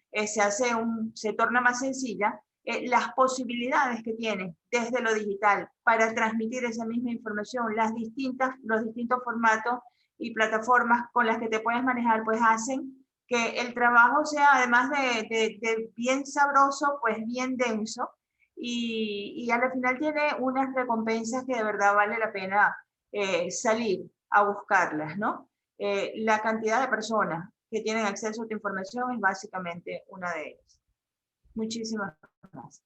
se torna más sencilla. Las posibilidades que tiene desde lo digital para transmitir esa misma información, los distintos formatos y plataformas con las que te puedes manejar, pues hacen que el trabajo sea, además de bien sabroso, pues bien denso, y al final tiene unas recompensas que de verdad vale la pena salir a buscarlas, ¿no? La cantidad de personas que tienen acceso a tu información es básicamente una de ellas. Muchísimas gracias.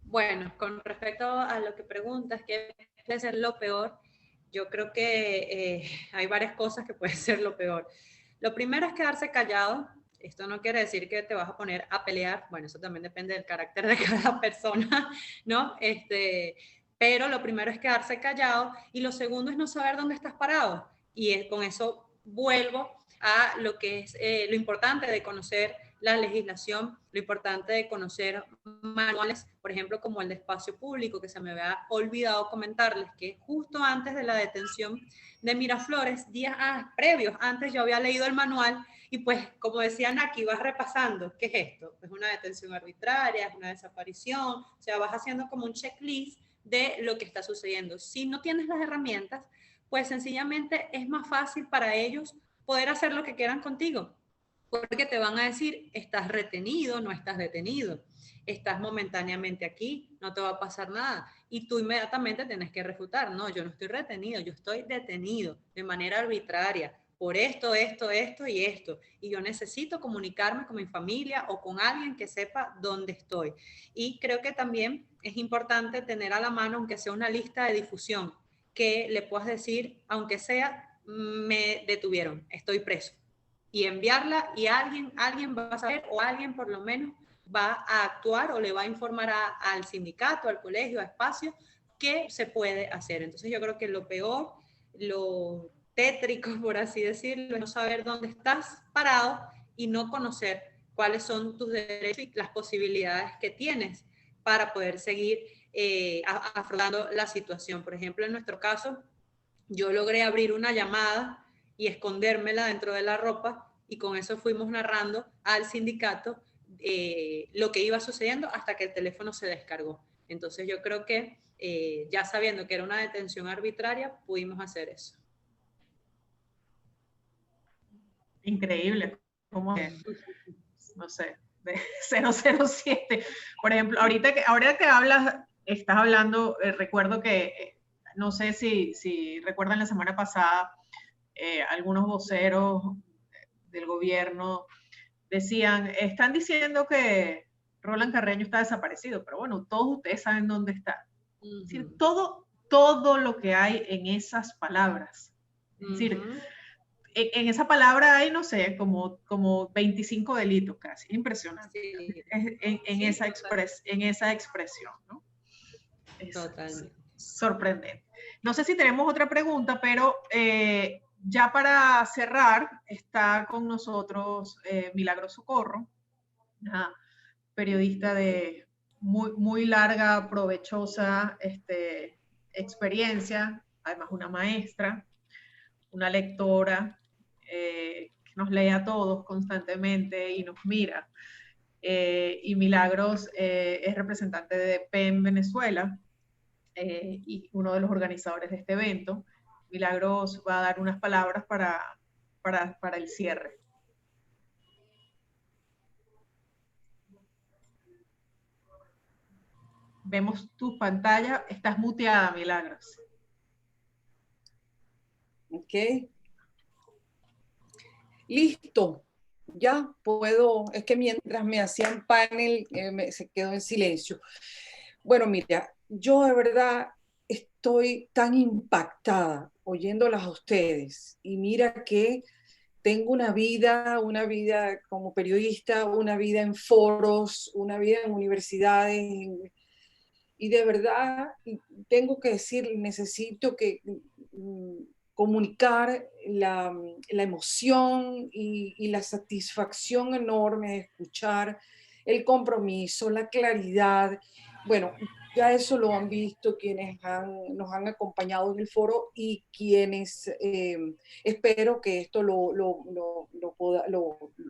Bueno, con respecto a lo que preguntas, ¿qué puede ser lo peor? Yo creo que hay varias cosas que pueden ser lo peor. Lo primero es quedarse callado. Esto no quiere decir que te vas a poner a pelear. Bueno, eso también depende del carácter de cada persona, ¿no? pero lo primero es quedarse callado y lo segundo es no saber dónde estás parado. Y con eso vuelvo a lo que es lo importante de conocer la legislación, lo importante de conocer manuales, por ejemplo, como el de espacio público, que se me había olvidado comentarles que justo antes de la detención de Miraflores, días previos, antes yo había leído el manual y pues, como decían aquí, vas repasando, ¿qué es esto? Es una detención arbitraria, es una desaparición, o sea, vas haciendo como un checklist de lo que está sucediendo. Si no tienes las herramientas, pues sencillamente es más fácil para ellos poder hacer lo que quieran contigo, porque te van a decir, estás retenido, no estás detenido, estás momentáneamente aquí, no te va a pasar nada, y tú inmediatamente tienes que refutar, no, yo no estoy retenido, yo estoy detenido de manera arbitraria, por esto, esto, esto y esto, y yo necesito comunicarme con mi familia o con alguien que sepa dónde estoy. Y creo que también es importante tener a la mano, aunque sea una lista de difusión, que le puedas decir, aunque sea, me detuvieron, estoy preso, y enviarla y alguien va a saber o alguien por lo menos va a actuar o le va a informar al sindicato, al colegio, a espacio, qué se puede hacer. Entonces yo creo que lo peor, lo tétrico, por así decirlo, es no saber dónde estás parado y no conocer cuáles son tus derechos y las posibilidades que tienes para poder seguir afrontando la situación. Por ejemplo, en nuestro caso, yo logré abrir una llamada y escondérmela dentro de la ropa y con eso fuimos narrando al sindicato lo que iba sucediendo hasta que el teléfono se descargó. Entonces yo creo que ya sabiendo que era una detención arbitraria, pudimos hacer eso. Increíble, como que, no sé, de 007. Por ejemplo, ahora que hablas, estás hablando, recuerdo que, no sé si recuerdan la semana pasada, algunos voceros del gobierno decían, están diciendo que Roland Carreño está desaparecido, pero bueno, todos ustedes saben dónde está. Es decir, todo lo que hay en esas palabras. Es decir, en esa palabra hay, no sé, como 25 delitos casi. Impresionante. Sí. En esa expresión, ¿no? Totalmente. Sorprendente. No sé si tenemos otra pregunta, pero ya para cerrar, está con nosotros Milagros Socorro, una periodista de muy larga, provechosa experiencia, además una maestra, una lectora, que nos lee a todos constantemente y nos mira. Y Milagros es representante de PEN Venezuela y uno de los organizadores de este evento. Milagros va a dar unas palabras para el cierre. Vemos tu pantalla, estás muteada, Milagros. Ok. Listo. Ya puedo, es que mientras me hacían panel se quedó en silencio. Bueno, mira, yo de verdad estoy tan impactada oyéndolas a ustedes y mira que tengo una vida como periodista, una vida en foros, una vida en universidades y de verdad tengo que decir, necesito que comunicar la emoción y la satisfacción enorme de escuchar el compromiso, la claridad. Bueno, ya eso lo han visto quienes nos han acompañado en el foro y quienes espero que esto lo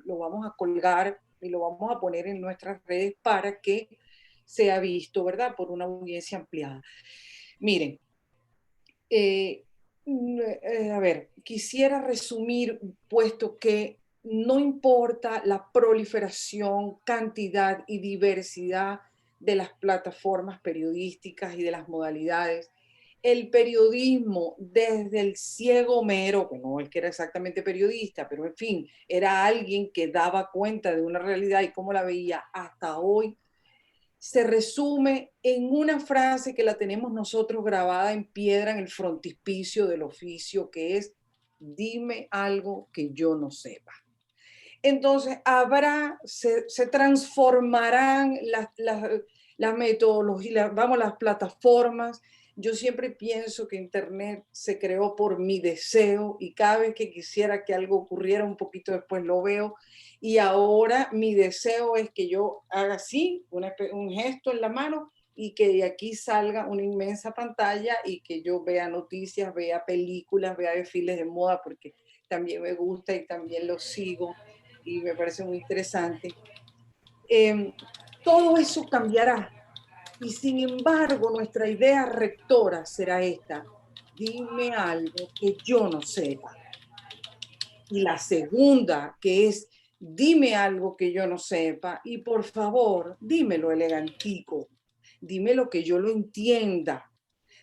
vamos a colgar y lo vamos a poner en nuestras redes para que sea visto, ¿verdad? Por una audiencia ampliada. Miren, a ver, quisiera resumir, puesto que no importa la proliferación, cantidad y diversidad de las plataformas periodísticas y de las modalidades, el periodismo desde el ciego Homero, que no es que era exactamente periodista, pero en fin, era alguien que daba cuenta de una realidad y cómo la veía hasta hoy, se resume en una frase que la tenemos nosotros grabada en piedra en el frontispicio del oficio, que es: dime algo que yo no sepa. Entonces se transformarán las metodologías, vamos, las plataformas. Yo siempre pienso que Internet se creó por mi deseo y cada vez que quisiera que algo ocurriera un poquito después lo veo y ahora mi deseo es que yo haga así, un gesto en la mano y que de aquí salga una inmensa pantalla y que yo vea noticias, vea películas, vea desfiles de moda porque también me gusta y también lo sigo y me parece muy interesante. Todo eso cambiará. Y sin embargo, nuestra idea rectora será esta: dime algo que yo no sepa. Y la segunda, que es, dime algo que yo no sepa y por favor, dímelo elegantico, dímelo que yo lo entienda,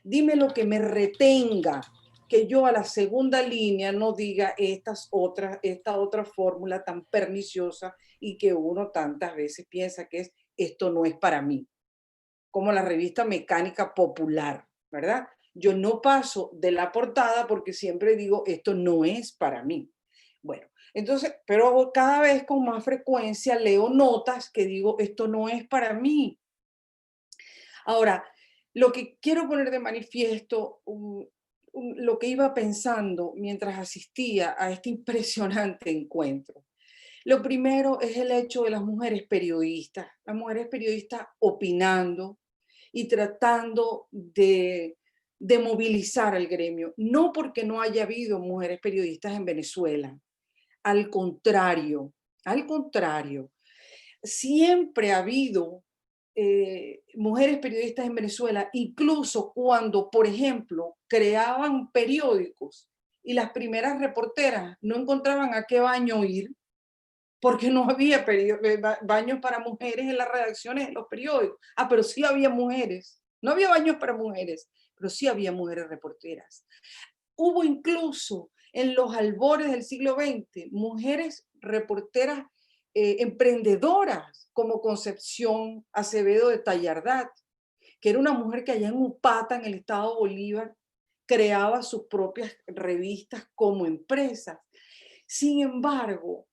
dímelo que me retenga, que yo a la segunda línea no diga esta otra fórmula tan perniciosa y que uno tantas veces piensa que es, esto no es para mí, como la revista Mecánica Popular, ¿verdad? Yo no paso de la portada porque siempre digo, esto no es para mí. Bueno, entonces, pero cada vez con más frecuencia leo notas que digo, esto no es para mí. Ahora, lo que quiero poner de manifiesto, lo que iba pensando mientras asistía a este impresionante encuentro. Lo primero es el hecho de las mujeres periodistas opinando y tratando de movilizar al gremio. No porque no haya habido mujeres periodistas en Venezuela, al contrario, siempre ha habido mujeres periodistas en Venezuela, incluso cuando, por ejemplo, creaban periódicos y las primeras reporteras no encontraban a qué baño ir, porque no había baños para mujeres en las redacciones de los periódicos. Ah, pero sí había mujeres. No había baños para mujeres, pero sí había mujeres reporteras. Hubo incluso en los albores del siglo XX mujeres reporteras emprendedoras, como Concepción Acevedo de Tallardad, que era una mujer que allá en Upata, en el estado Bolívar, creaba sus propias revistas como empresas. Sin embargo,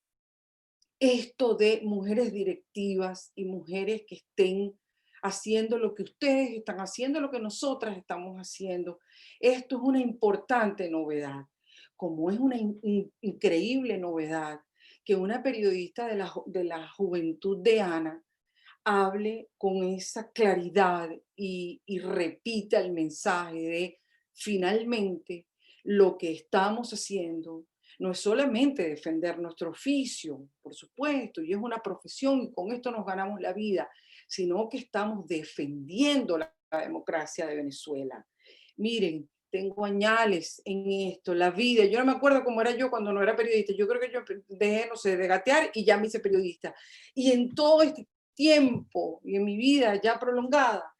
esto de mujeres directivas y mujeres que estén haciendo lo que ustedes están haciendo, lo que nosotras estamos haciendo, esto es una importante novedad, como es una increíble novedad que una periodista de la juventud de Ana hable con esa claridad y repita el mensaje de finalmente lo que estamos haciendo no es solamente defender nuestro oficio, por supuesto, y es una profesión y con esto nos ganamos la vida, sino que estamos defendiendo la democracia de Venezuela. Miren, tengo añales en esto, la vida. Yo no me acuerdo cómo era yo cuando no era periodista. Yo creo que yo dejé, no sé, de gatear y ya me hice periodista. Y en todo este tiempo y en mi vida ya prolongada,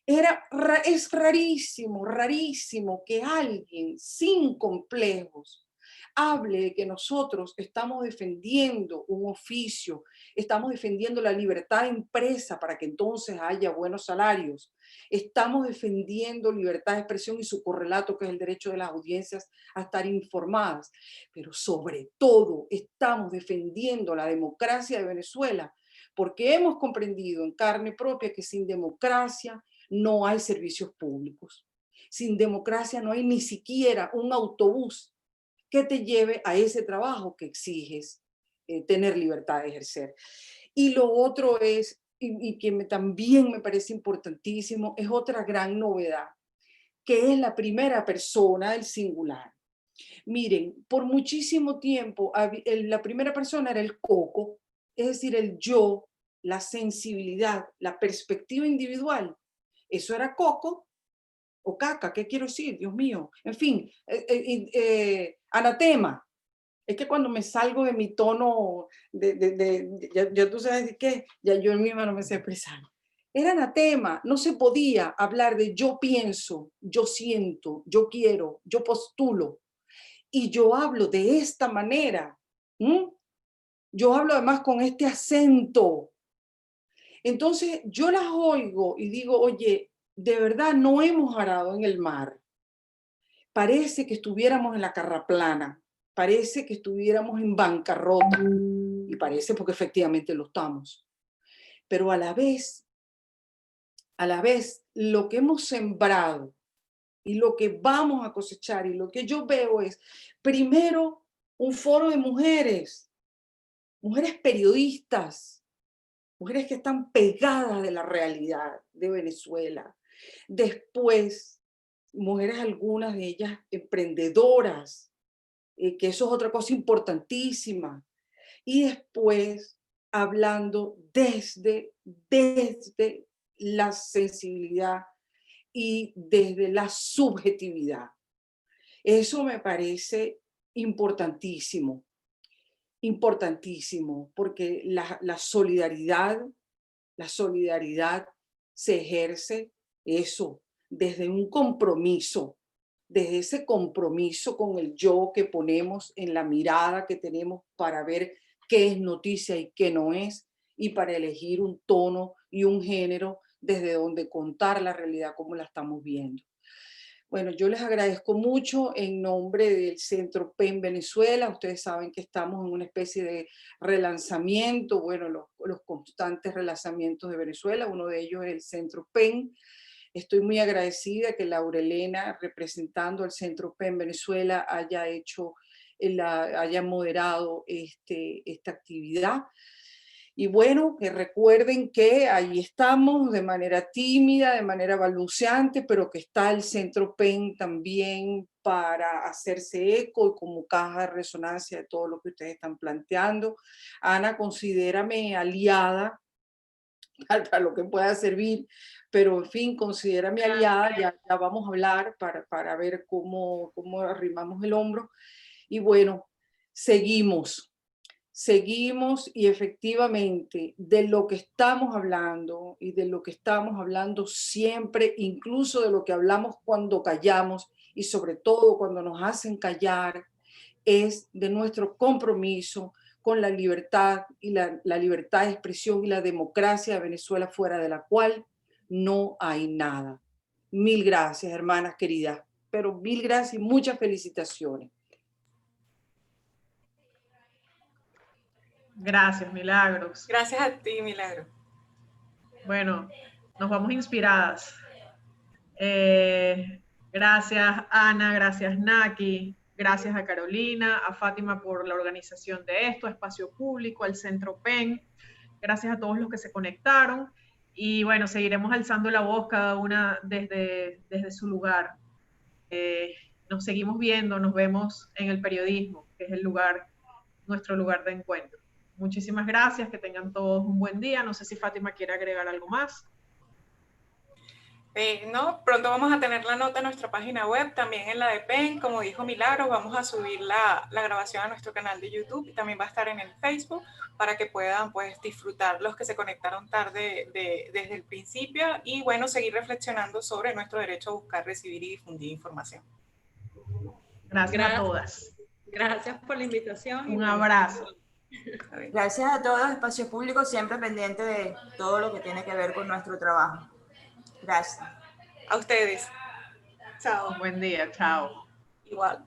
es rarísimo que alguien sin complejos hable de que nosotros estamos defendiendo un oficio, estamos defendiendo la libertad de empresa para que entonces haya buenos salarios, estamos defendiendo libertad de expresión y su correlato, que es el derecho de las audiencias a estar informadas, pero sobre todo estamos defendiendo la democracia de Venezuela, porque hemos comprendido en carne propia que sin democracia no hay servicios públicos. Sin democracia no hay ni siquiera un autobús que te lleve a ese trabajo que exiges tener libertad de ejercer. Y lo otro es, y que también me parece importantísimo, es otra gran novedad, que es la primera persona del singular. Miren, por muchísimo tiempo la primera persona era el coco, es decir, el yo, la sensibilidad, la perspectiva individual. Eso era coco o caca, ¿qué quiero decir? Dios mío. En fin, anatema. Es que cuando me salgo de mi tono, ya tú sabes de qué, ya yo misma no me sé expresar. Era anatema, no se podía hablar de yo pienso, yo siento, yo quiero, yo postulo. Y yo hablo de esta manera. Yo hablo además con este acento. Entonces yo las oigo y digo, oye, de verdad no hemos arado en el mar. Parece que estuviéramos en la carraplana, parece que estuviéramos en bancarrota, y parece porque efectivamente lo estamos. Pero a la vez a la vez lo que hemos sembrado y lo que vamos a cosechar, y lo que yo veo es, primero, un foro de mujeres, mujeres periodistas, mujeres que están pegadas de la realidad de Venezuela. Después, mujeres, algunas de ellas emprendedoras, que eso es otra cosa importantísima. Y después, hablando desde la sensibilidad y desde la subjetividad. Eso me parece importantísimo, importantísimo, porque la solidaridad se ejerce eso, desde un compromiso, desde ese compromiso con el yo que ponemos en la mirada que tenemos para ver qué es noticia y qué no es, y para elegir un tono y un género desde donde contar la realidad como la estamos viendo. Bueno, yo les agradezco mucho en nombre del Centro PEN Venezuela. Ustedes saben que estamos en una especie de relanzamiento, bueno, los constantes relanzamientos de Venezuela, uno de ellos es el Centro PEN. Estoy muy agradecida que Laurelena, representando al Centro PEN Venezuela, haya moderado esta actividad. Y bueno, que recuerden que ahí estamos de manera tímida, de manera balbuceante, pero que está el Centro PEN también para hacerse eco y como caja de resonancia de todo lo que ustedes están planteando. Ana, considérame aliada para lo que pueda servir, pero en fin, considérame aliada, ya vamos a hablar para ver cómo arrimamos el hombro. Y bueno, seguimos y efectivamente de lo que estamos hablando y de lo que estamos hablando siempre, incluso de lo que hablamos cuando callamos y sobre todo cuando nos hacen callar, es de nuestro compromiso con la libertad y la libertad de expresión y la democracia de Venezuela, fuera de la cual no hay nada. Mil gracias, hermanas queridas, pero mil gracias y muchas felicitaciones. Gracias, Milagros. Gracias a ti, Milagro. Bueno, nos vamos inspiradas. Gracias, Ana, gracias, Naki, gracias a Carolina, a Fátima por la organización de esto, a Espacio Público, al Centro PEN. Gracias a todos los que se conectaron. Y bueno, seguiremos alzando la voz cada una desde su lugar. Nos seguimos viendo, nos vemos en el periodismo, que es nuestro lugar de encuentro. Muchísimas gracias, que tengan todos un buen día. No sé si Fátima quiere agregar algo más. No, pronto vamos a tener la nota en nuestra página web, también en la de PEN. Como dijo Milagro, vamos a subir la grabación a nuestro canal de YouTube y también va a estar en el Facebook para que puedan pues disfrutar los que se conectaron tarde desde el principio y bueno, seguir reflexionando sobre nuestro derecho a buscar, recibir y difundir información. Gracias a todas. Gracias por la invitación. Un abrazo. Gracias a todos, Espacio Público, siempre pendiente de todo lo que tiene que ver con nuestro trabajo. Gracias. A ustedes. Chao. Buen día, chao. Igual.